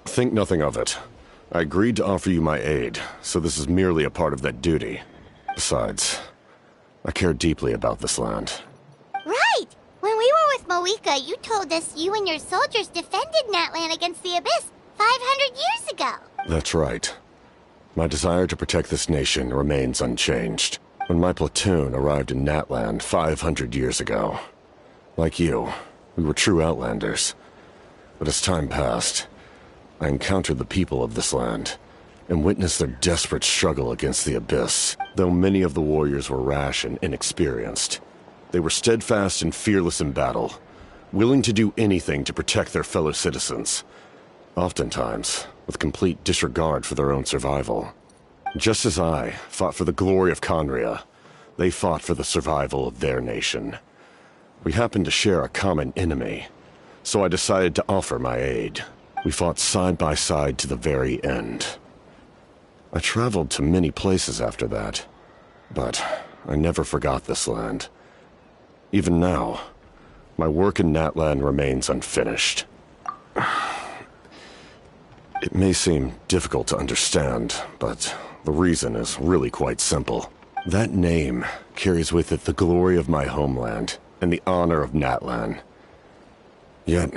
Think nothing of it. I agreed to offer you my aid, so this is merely a part of that duty. Besides, I care deeply about this land. Right! When we were with Moika, you told us you and your soldiers defended NATLAN against the Abyss 500 years ago. That's right. My desire to protect this nation remains unchanged. When my platoon arrived in NATLAN 500 years ago, like you, we were true outlanders. But as time passed, I encountered the people of this land and witnessed their desperate struggle against the Abyss. Though many of the warriors were rash and inexperienced, they were steadfast and fearless in battle, willing to do anything to protect their fellow citizens, oftentimes with complete disregard for their own survival. Just as I fought for the glory of Conria, they fought for the survival of their nation. We happened to share a common enemy, so I decided to offer my aid. We fought side by side to the very end. I traveled to many places after that, but I never forgot this land. Even now, my work in NATLAN remains unfinished. It may seem difficult to understand, but the reason is really quite simple. That name carries with it the glory of my homeland and the honor of NATLAN. Yet,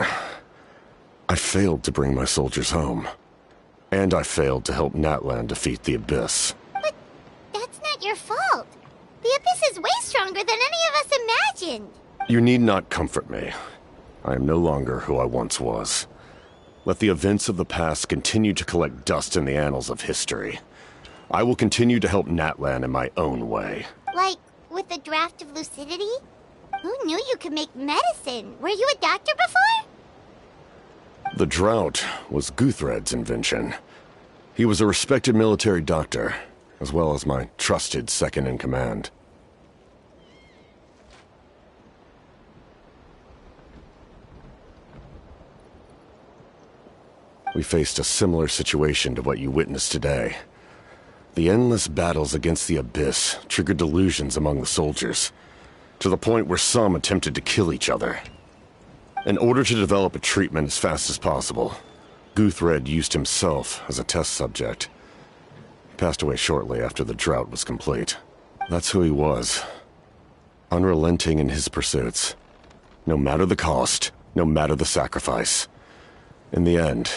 I failed to bring my soldiers home. And I failed to help NATLAN defeat the Abyss. But that's not your fault. The Abyss is way stronger than any of us imagined. You need not comfort me. I am no longer who I once was. Let the events of the past continue to collect dust in the annals of history. I will continue to help NATLAN in my own way. Like, with the draft of lucidity? Who knew you could make medicine? Were you a doctor before? The drought was Guthred's invention. He was a respected military doctor, as well as my trusted second-in-command. We faced a similar situation to what you witnessed today. The endless battles against the Abyss triggered delusions among the soldiers, to the point where some attempted to kill each other. In order to develop a treatment as fast as possible, Guthred used himself as a test subject. He passed away shortly after the drought was complete. That's who he was. Unrelenting in his pursuits. No matter the cost, no matter the sacrifice. In the end,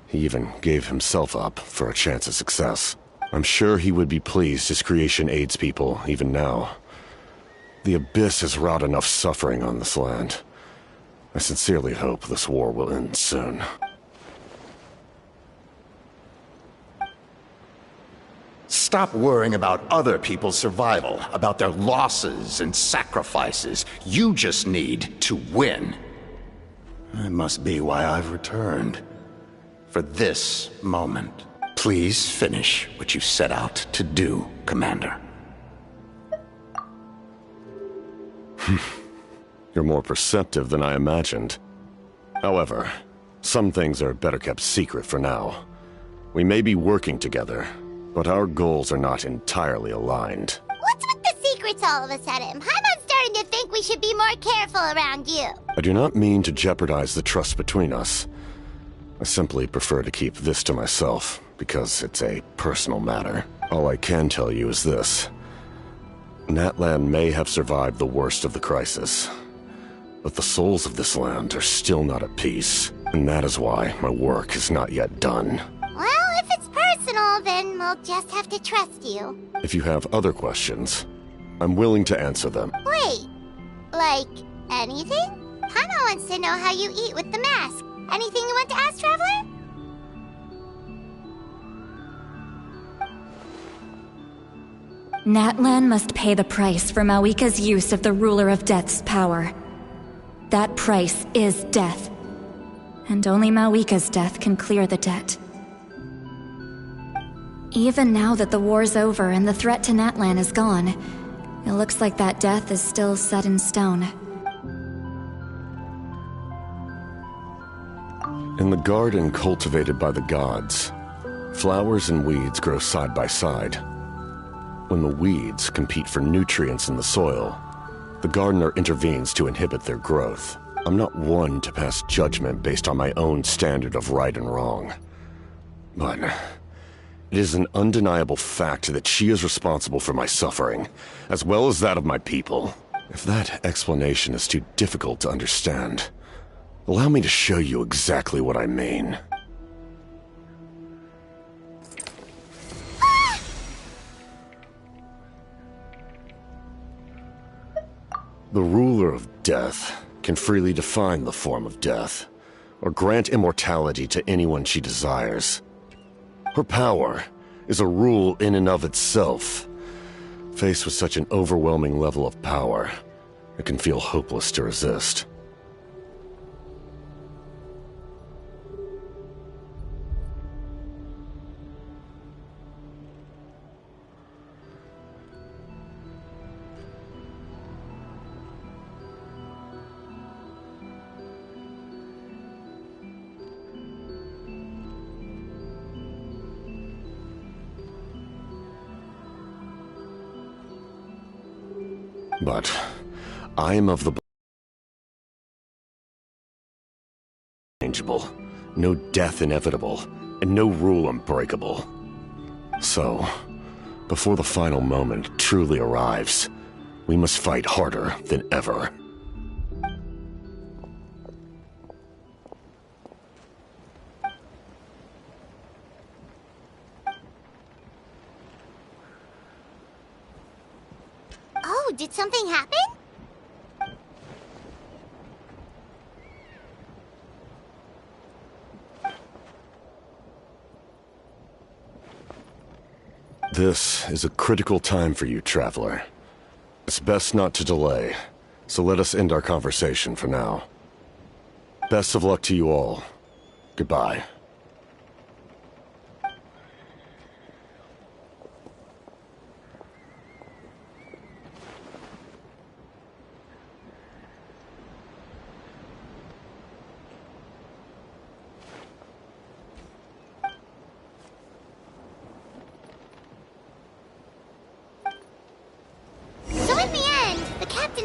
he even gave himself up for a chance at success. I'm sure he would be pleased his creation aids people even now. The Abyss has wrought enough suffering on this land. I sincerely hope this war will end soon. Stop worrying about other people's survival, about their losses and sacrifices. You just need to win. That must be why I've returned. For this moment. Please finish what you set out to do, Commander. You're more perceptive than I imagined. However, some things are better kept secret for now. We may be working together, but our goals are not entirely aligned. What's with the secrets all of a sudden? Paimon's starting to think we should be more careful around you. I do not mean to jeopardize the trust between us. I simply prefer to keep this to myself, because it's a personal matter. All I can tell you is this. NATLAN may have survived the worst of the crisis, but the souls of this land are still not at peace, and that is why my work is not yet done. Well, if it's personal, then we'll just have to trust you. If you have other questions, I'm willing to answer them. Wait, like anything? Paimon wants to know how you eat with the mask. Anything you want to ask, Traveler? NATLAN must pay the price for Mawika's use of the Ruler of Death's power. That price is death. And only Mawika's death can clear the debt. Even now that the war's over and the threat to NATLAN is gone, it looks like that death is still set in stone. In the garden cultivated by the gods, flowers and weeds grow side by side. When the weeds compete for nutrients in the soil, the gardener intervenes to inhibit their growth. I'm not one to pass judgment based on my own standard of right and wrong. But it is an undeniable fact that she is responsible for my suffering, as well as that of my people. If that explanation is too difficult to understand, allow me to show you exactly what I mean. The ruler of death can freely define the form of death, or grant immortality to anyone she desires. Her power is a rule in and of itself. Faced with such an overwhelming level of power, it can feel hopeless to resist. But I am of the changeable, no death inevitable, and no rule unbreakable. So, before the final moment truly arrives, we must fight harder than ever. Oh, did something happen? This is a critical time for you, Traveler. It's best not to delay, so let us end our conversation for now. Best of luck to you all. Goodbye.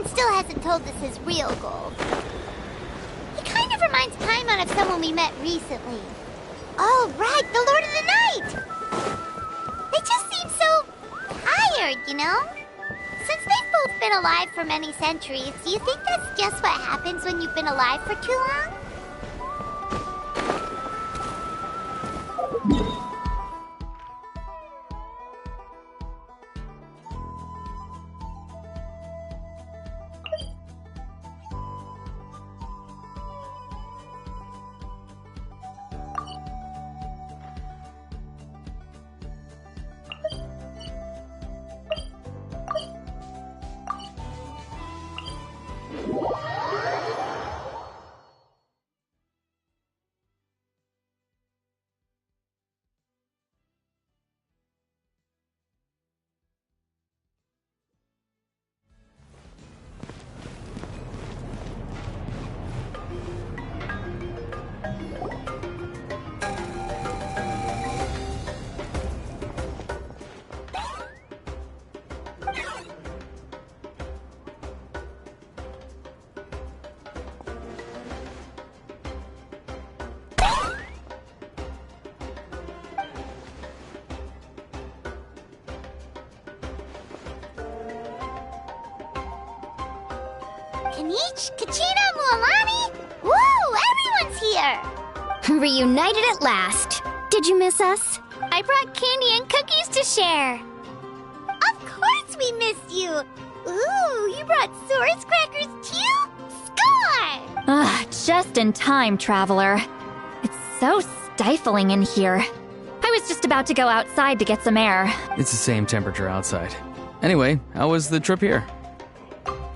Still hasn't told us his real goal. He kind of reminds Paimon of someone we met recently. Oh, right, the Lord of the Night! They just seem so tired, you know? Since they've both been alive for many centuries, do you think that's just what happens when you've been alive for too long? Kanich, Kachina, Mualani? Woo! Everyone's here! Reunited at last. Did you miss us? I brought candy and cookies to share. Of course we missed you! Ooh, you brought Source crackers too? Score! Just in time, Traveler. It's so stifling in here. I was just about to go outside to get some air. It's the same temperature outside. Anyway, how was the trip here?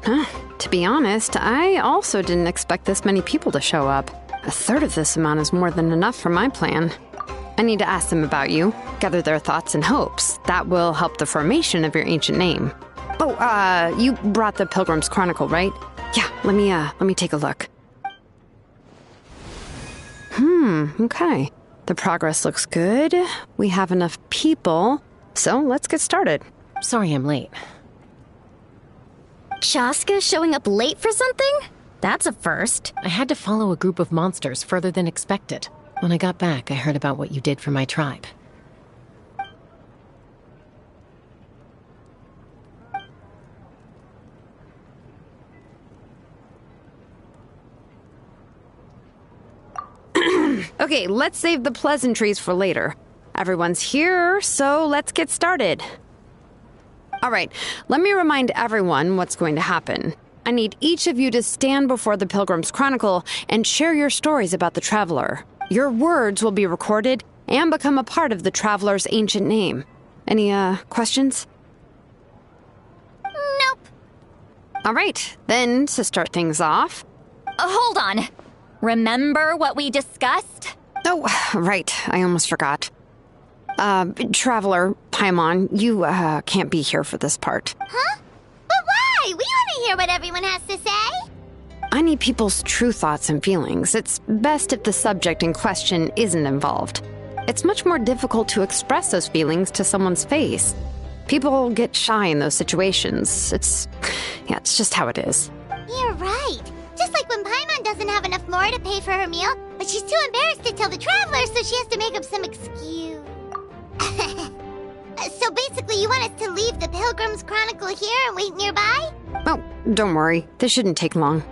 To be honest, I also didn't expect this many people to show up. A third of this amount is more than enough for my plan. I need to ask them about you, gather their thoughts and hopes. That will help the formation of your ancient name. Oh, you brought the Pilgrim's Chronicle, right? Yeah, let me take a look. Okay. The progress looks good. We have enough people, so let's get started. Sorry I'm late. Chaska showing up late for something? That's a first. I had to follow a group of monsters further than expected. When I got back, I heard about what you did for my tribe. Okay, let's save the pleasantries for later. Everyone's here, so let's get started. All right, let me remind everyone what's going to happen. I need each of you to stand before the Pilgrim's Chronicle and share your stories about the Traveler. Your words will be recorded and become a part of the Traveler's ancient name. Any, questions? Nope. All right, then, to start things off... Hold on. Remember what we discussed? Oh, right, I almost forgot. Traveler, Paimon, you, can't be here for this part. Huh? But why? We want to hear what everyone has to say. I need people's true thoughts and feelings. It's best if the subject in question isn't involved. It's much more difficult to express those feelings to someone's face. People get shy in those situations. It's just how it is. You're right. Just like when Paimon doesn't have enough more to pay for her meal, but she's too embarrassed to tell the Traveler, so she has to make up some excuse. So basically, you want us to leave the Pilgrim's Chronicle here and wait nearby? Oh, don't worry. This shouldn't take long.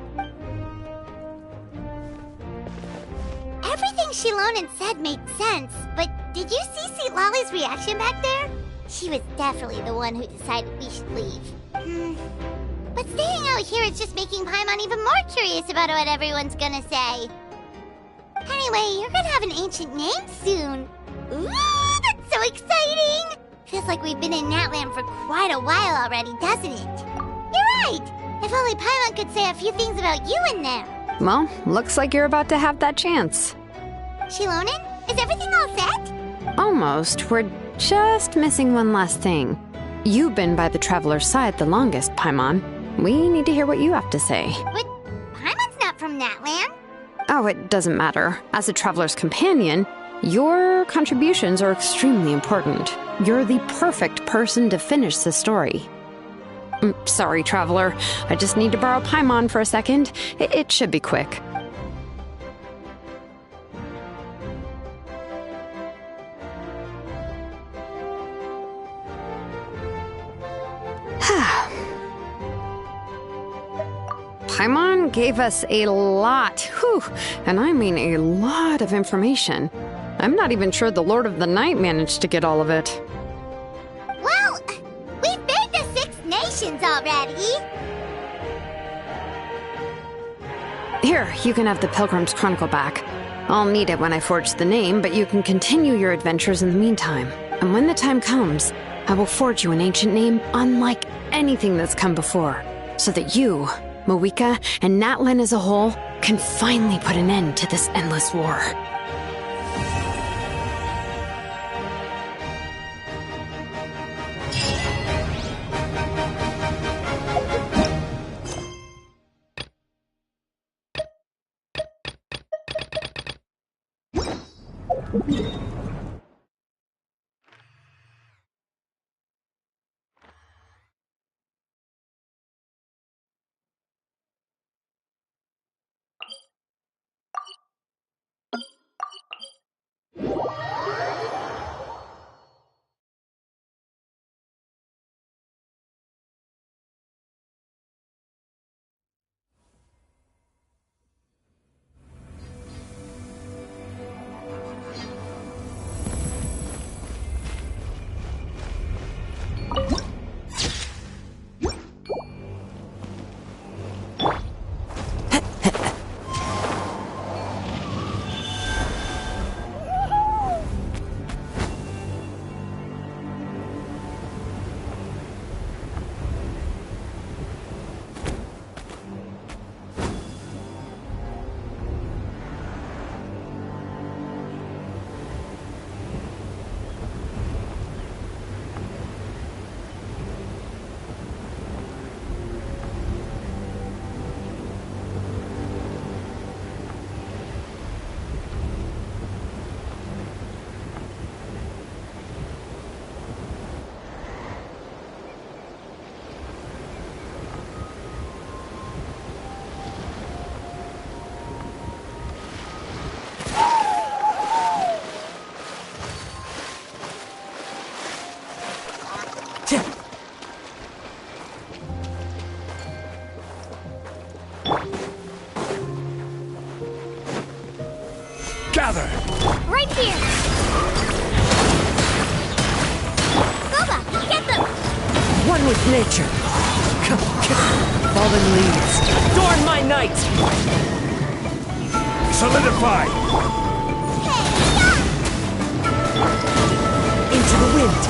Everything Shilonen said made sense, but did you see Sweet Lolly's reaction back there? She was definitely the one who decided we should leave. But staying out here is just making Paimon even more curious about what everyone's gonna say. Anyway, you're gonna have an ancient name soon. Ooh, that's so exciting! Feels like we've been in NATLAN for quite a while already, doesn't it? You're right! If only Paimon could say a few things about you in there. Well, looks like you're about to have that chance. Shilonen, is everything all set? Almost. We're just missing one last thing. You've been by the Traveler's side the longest, Paimon. We need to hear what you have to say. But Paimon's not from NATLAN. Oh, it doesn't matter. As a Traveler's companion, your contributions are extremely important. You're the perfect person to finish the story. Sorry, Traveler. I just need to borrow Paimon for a second. It should be quick. Paimon gave us a lot, and I mean a lot of information. I'm not even sure the Lord of the Night managed to get all of it. Well, we've made the 6 nations already. Here, you can have the Pilgrim's Chronicle back. I'll need it when I forge the name, but you can continue your adventures in the meantime. And when the time comes, I will forge you an ancient name unlike anything that's come before, so that you, Moika, and NATLAN as a whole can finally put an end to this endless war. Gather! Right here! Boba, get them! One with nature. Fallen leaves. Adorn my night! Solidify! Into the wind.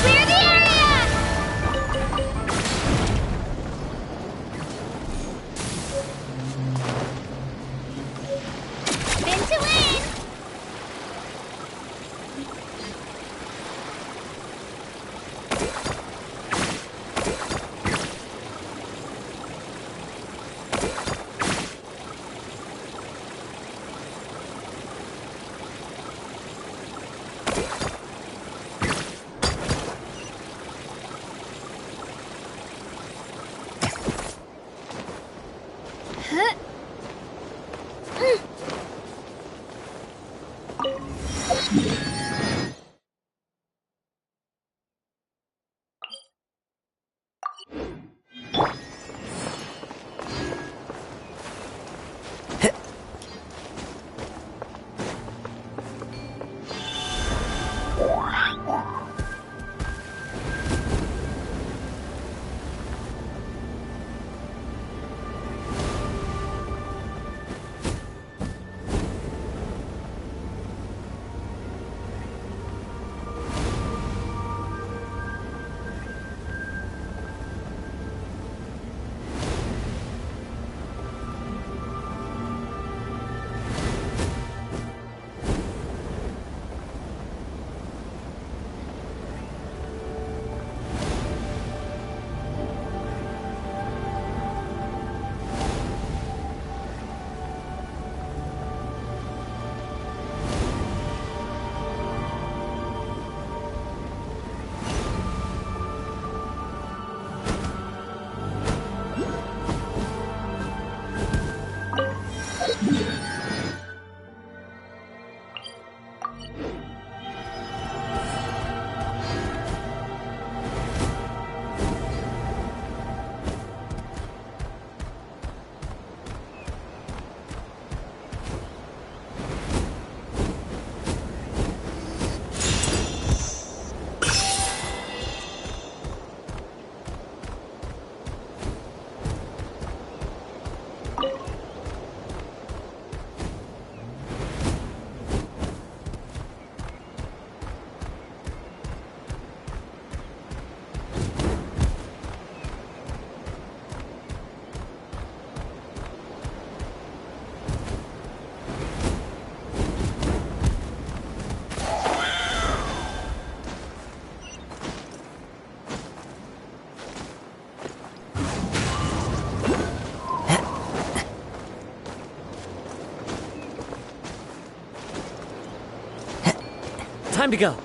Clear the area! Spin to win! Time to go.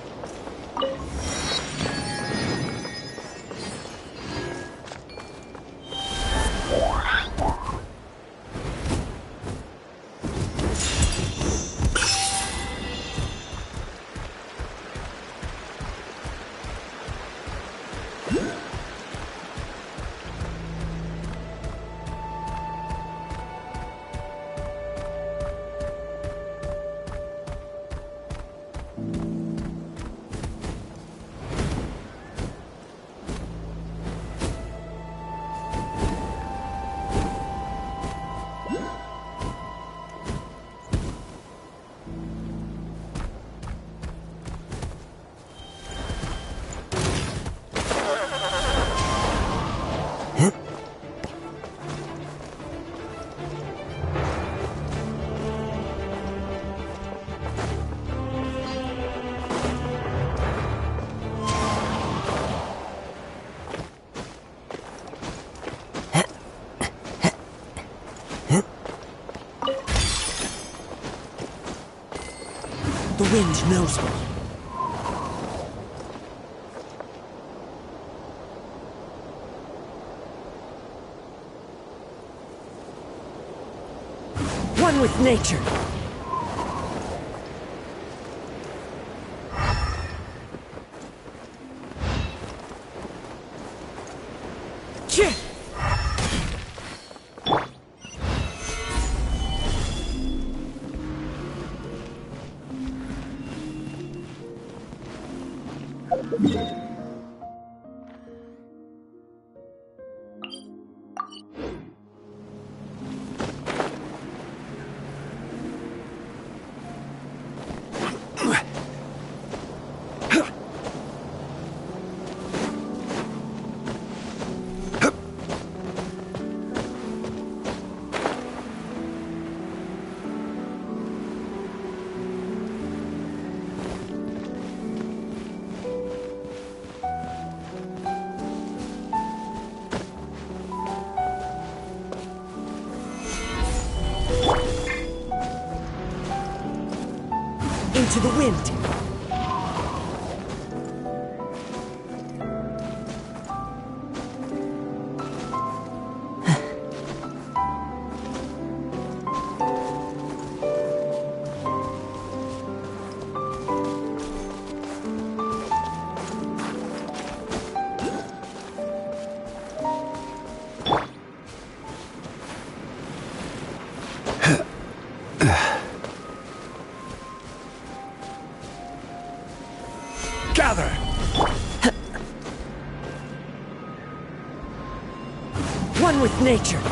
The wind knows me. One with nature. Into the wind. Gather! One with nature.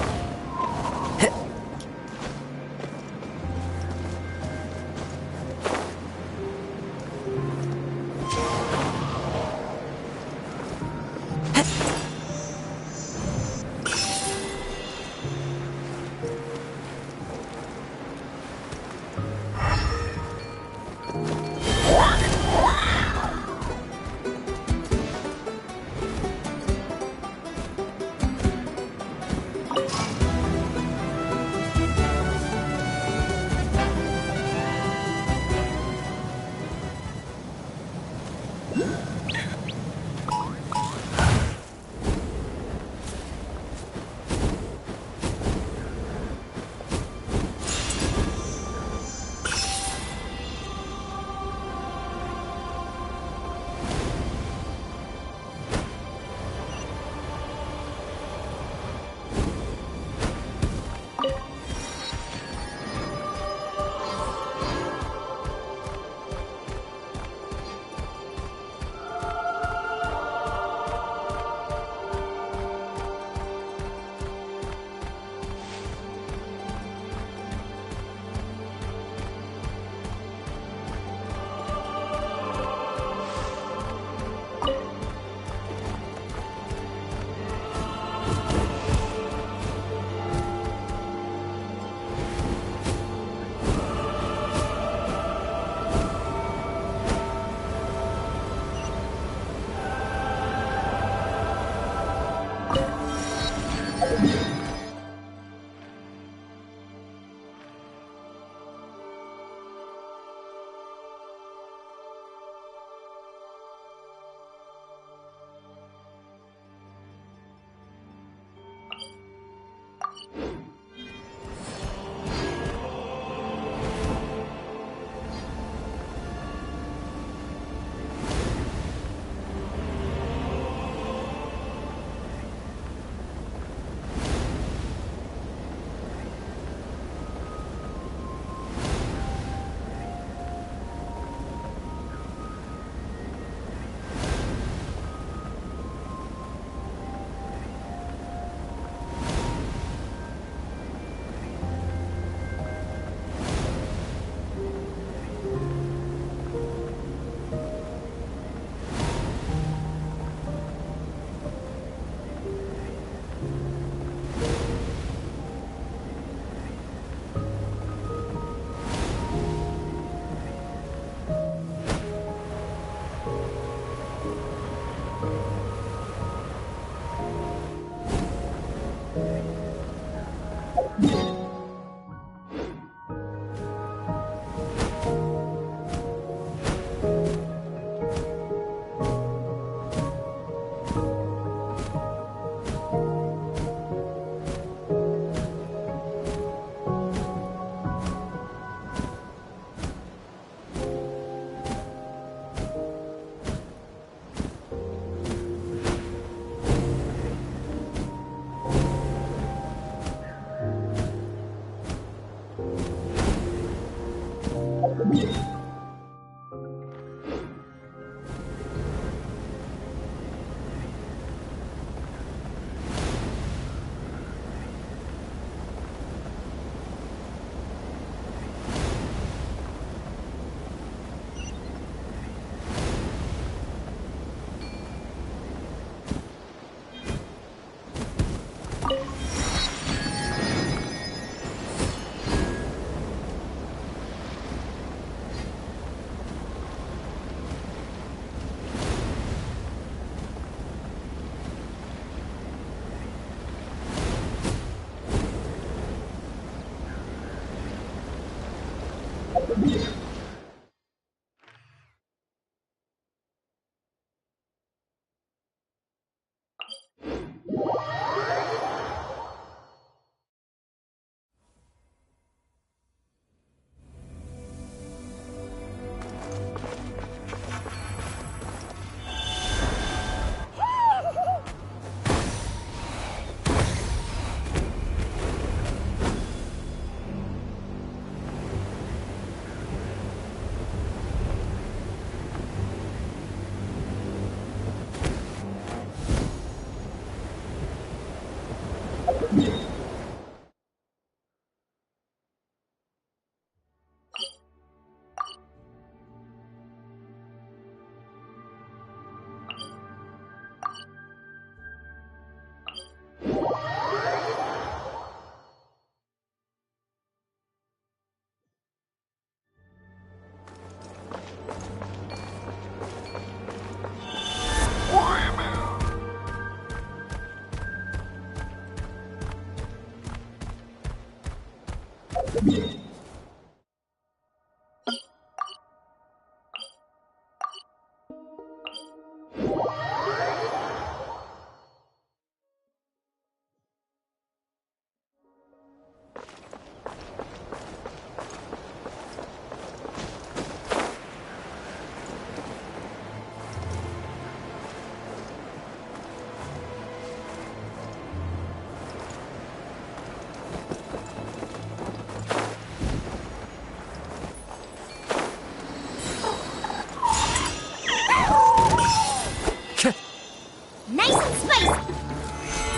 Nice and spicy!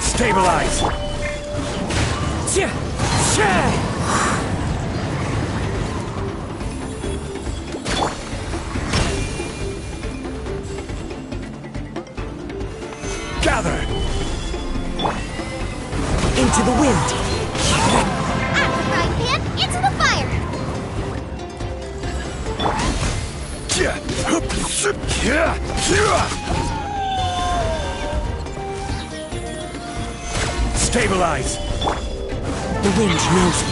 Stabilize! Gather! Into the wind! Out of the frying pan, into the fire! Stabilize! The wind knows me.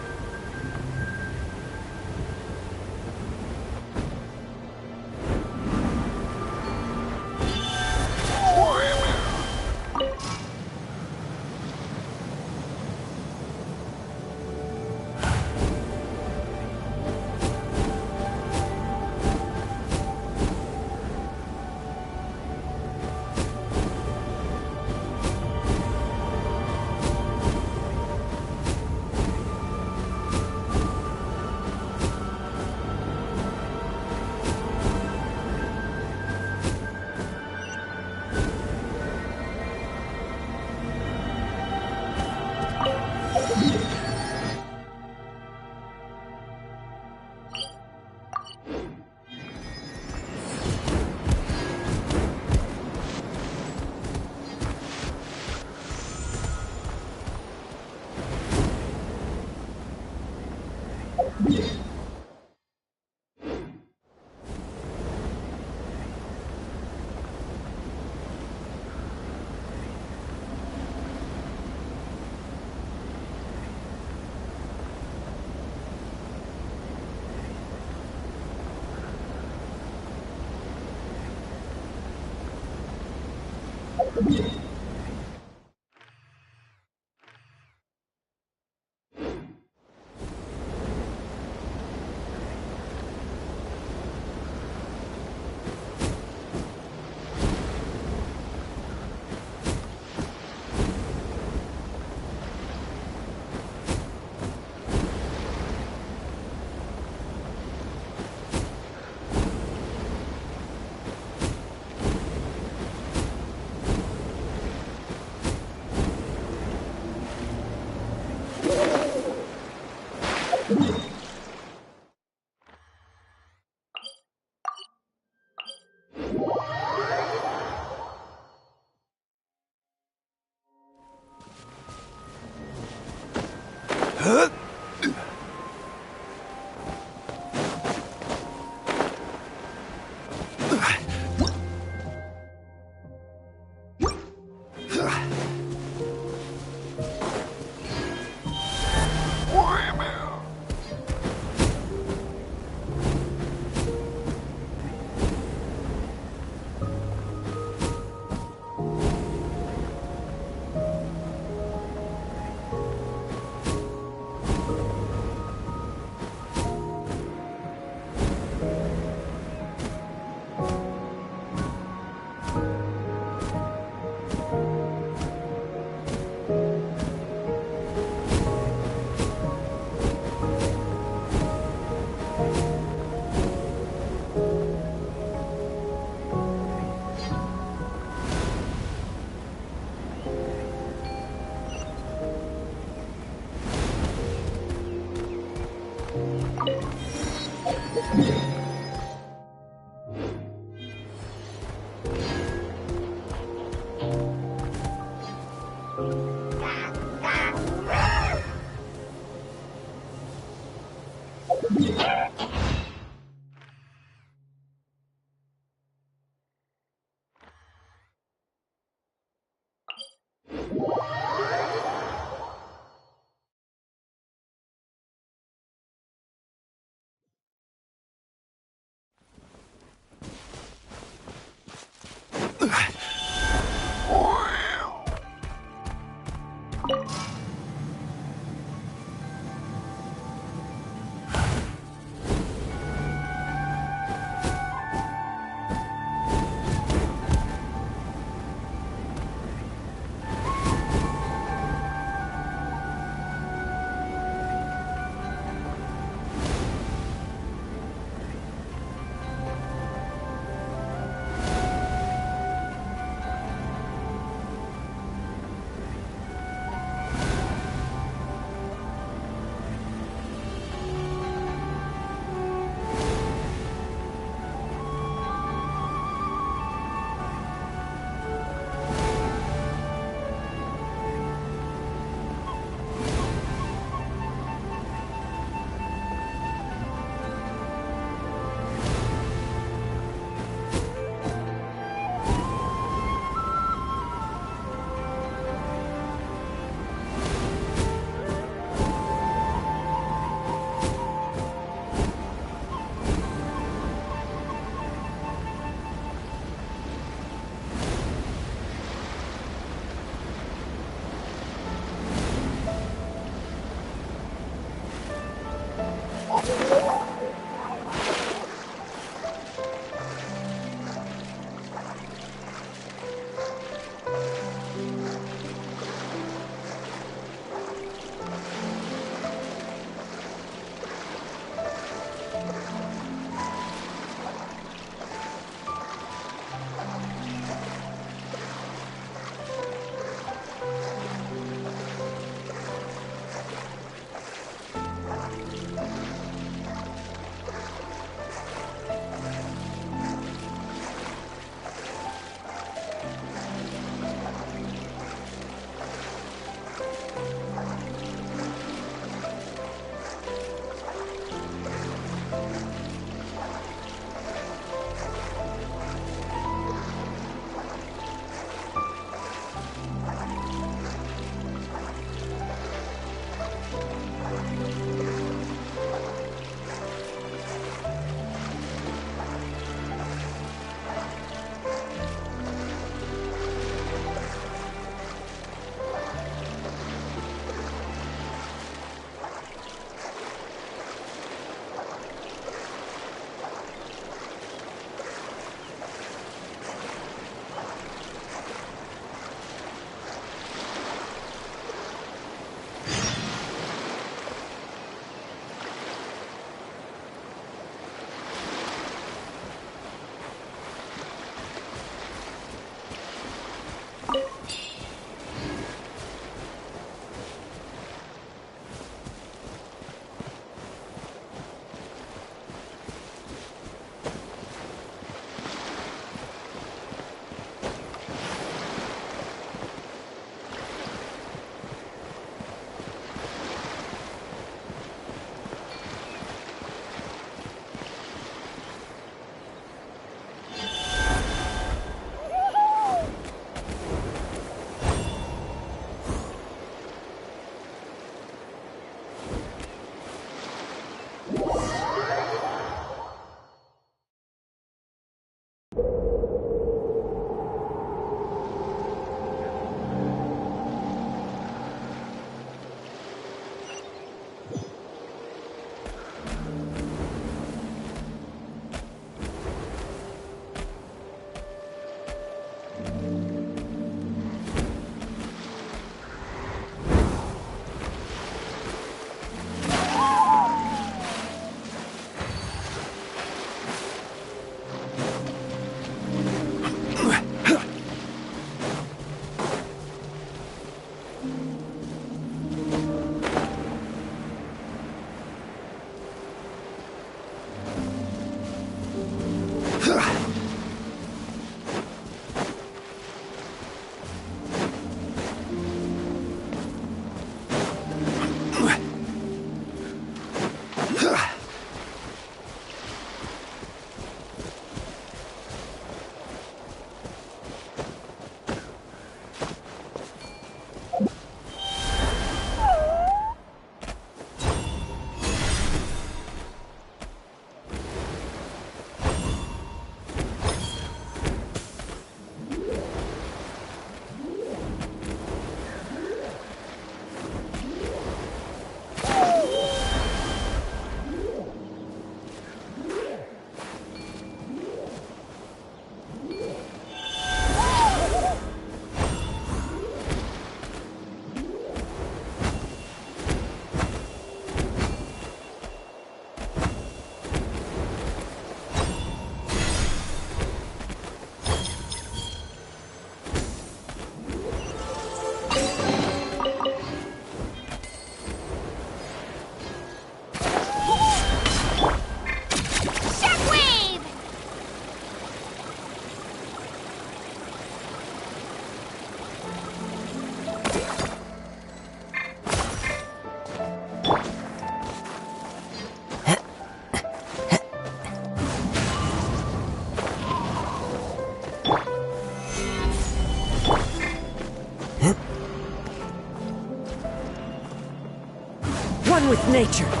nature.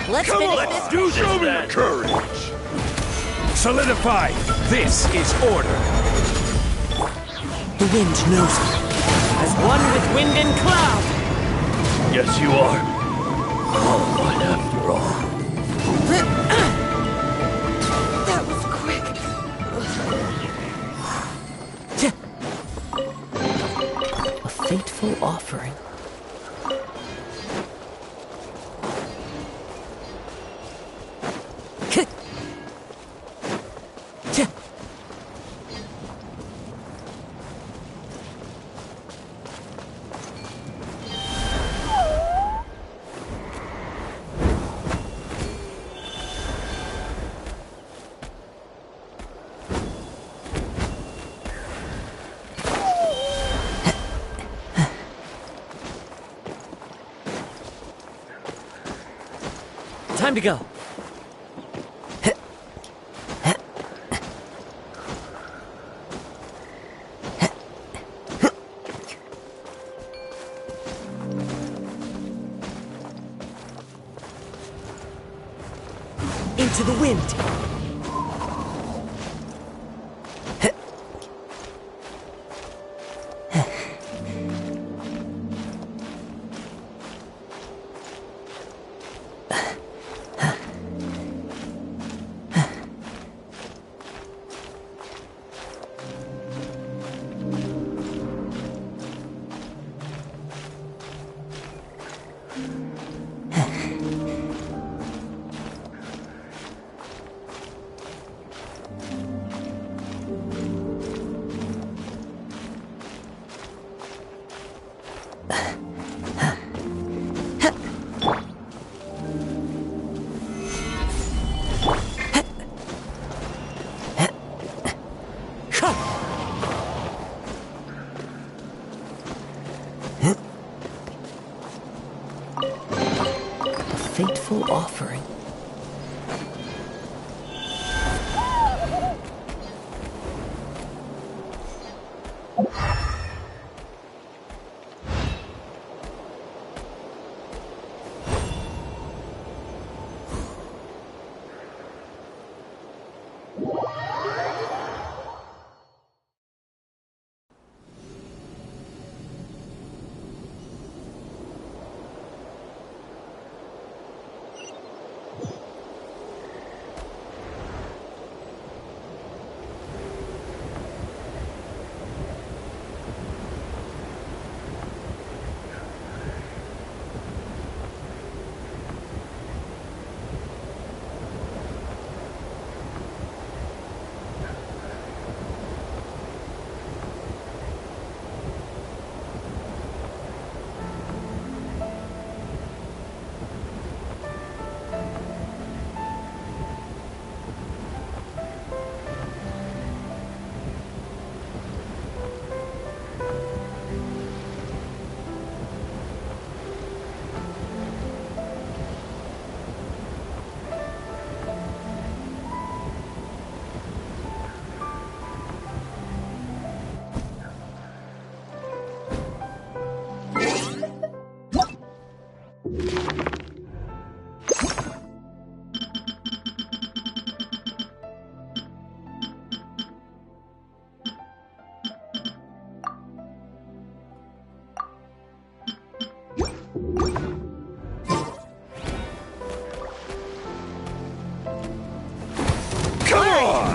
Let's finish this. Do this. Show me your Courage! Solidify! This is order! The wind knows me. As one with wind and cloud. Yes, you are. All mine after all. That was quick. A fateful offering. Time to go. Into the wind. Fateful offering.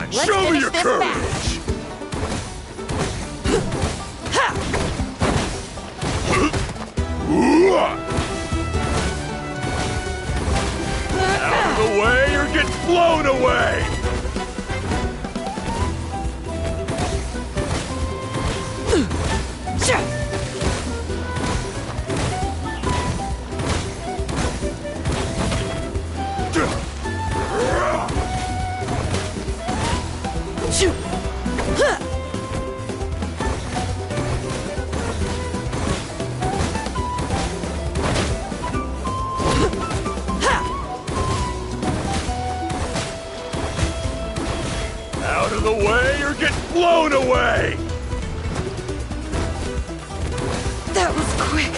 Show me your courage! blown away! Out of the way or get blown away! That was quick.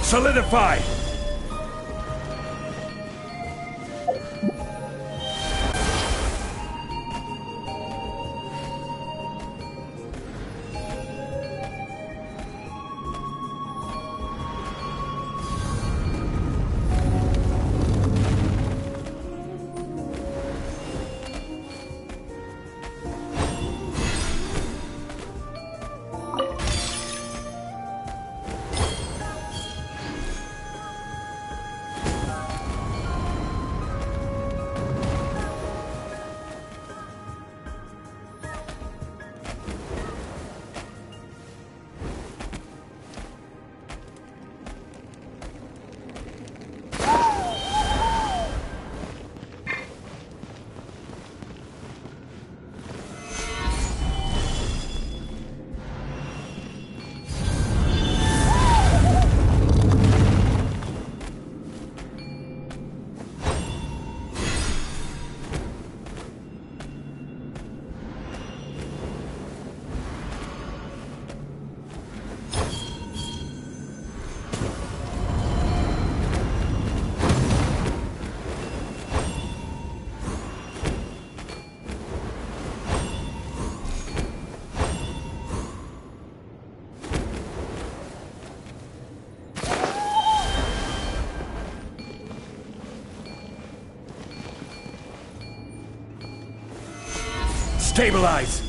Solidify! Stabilize!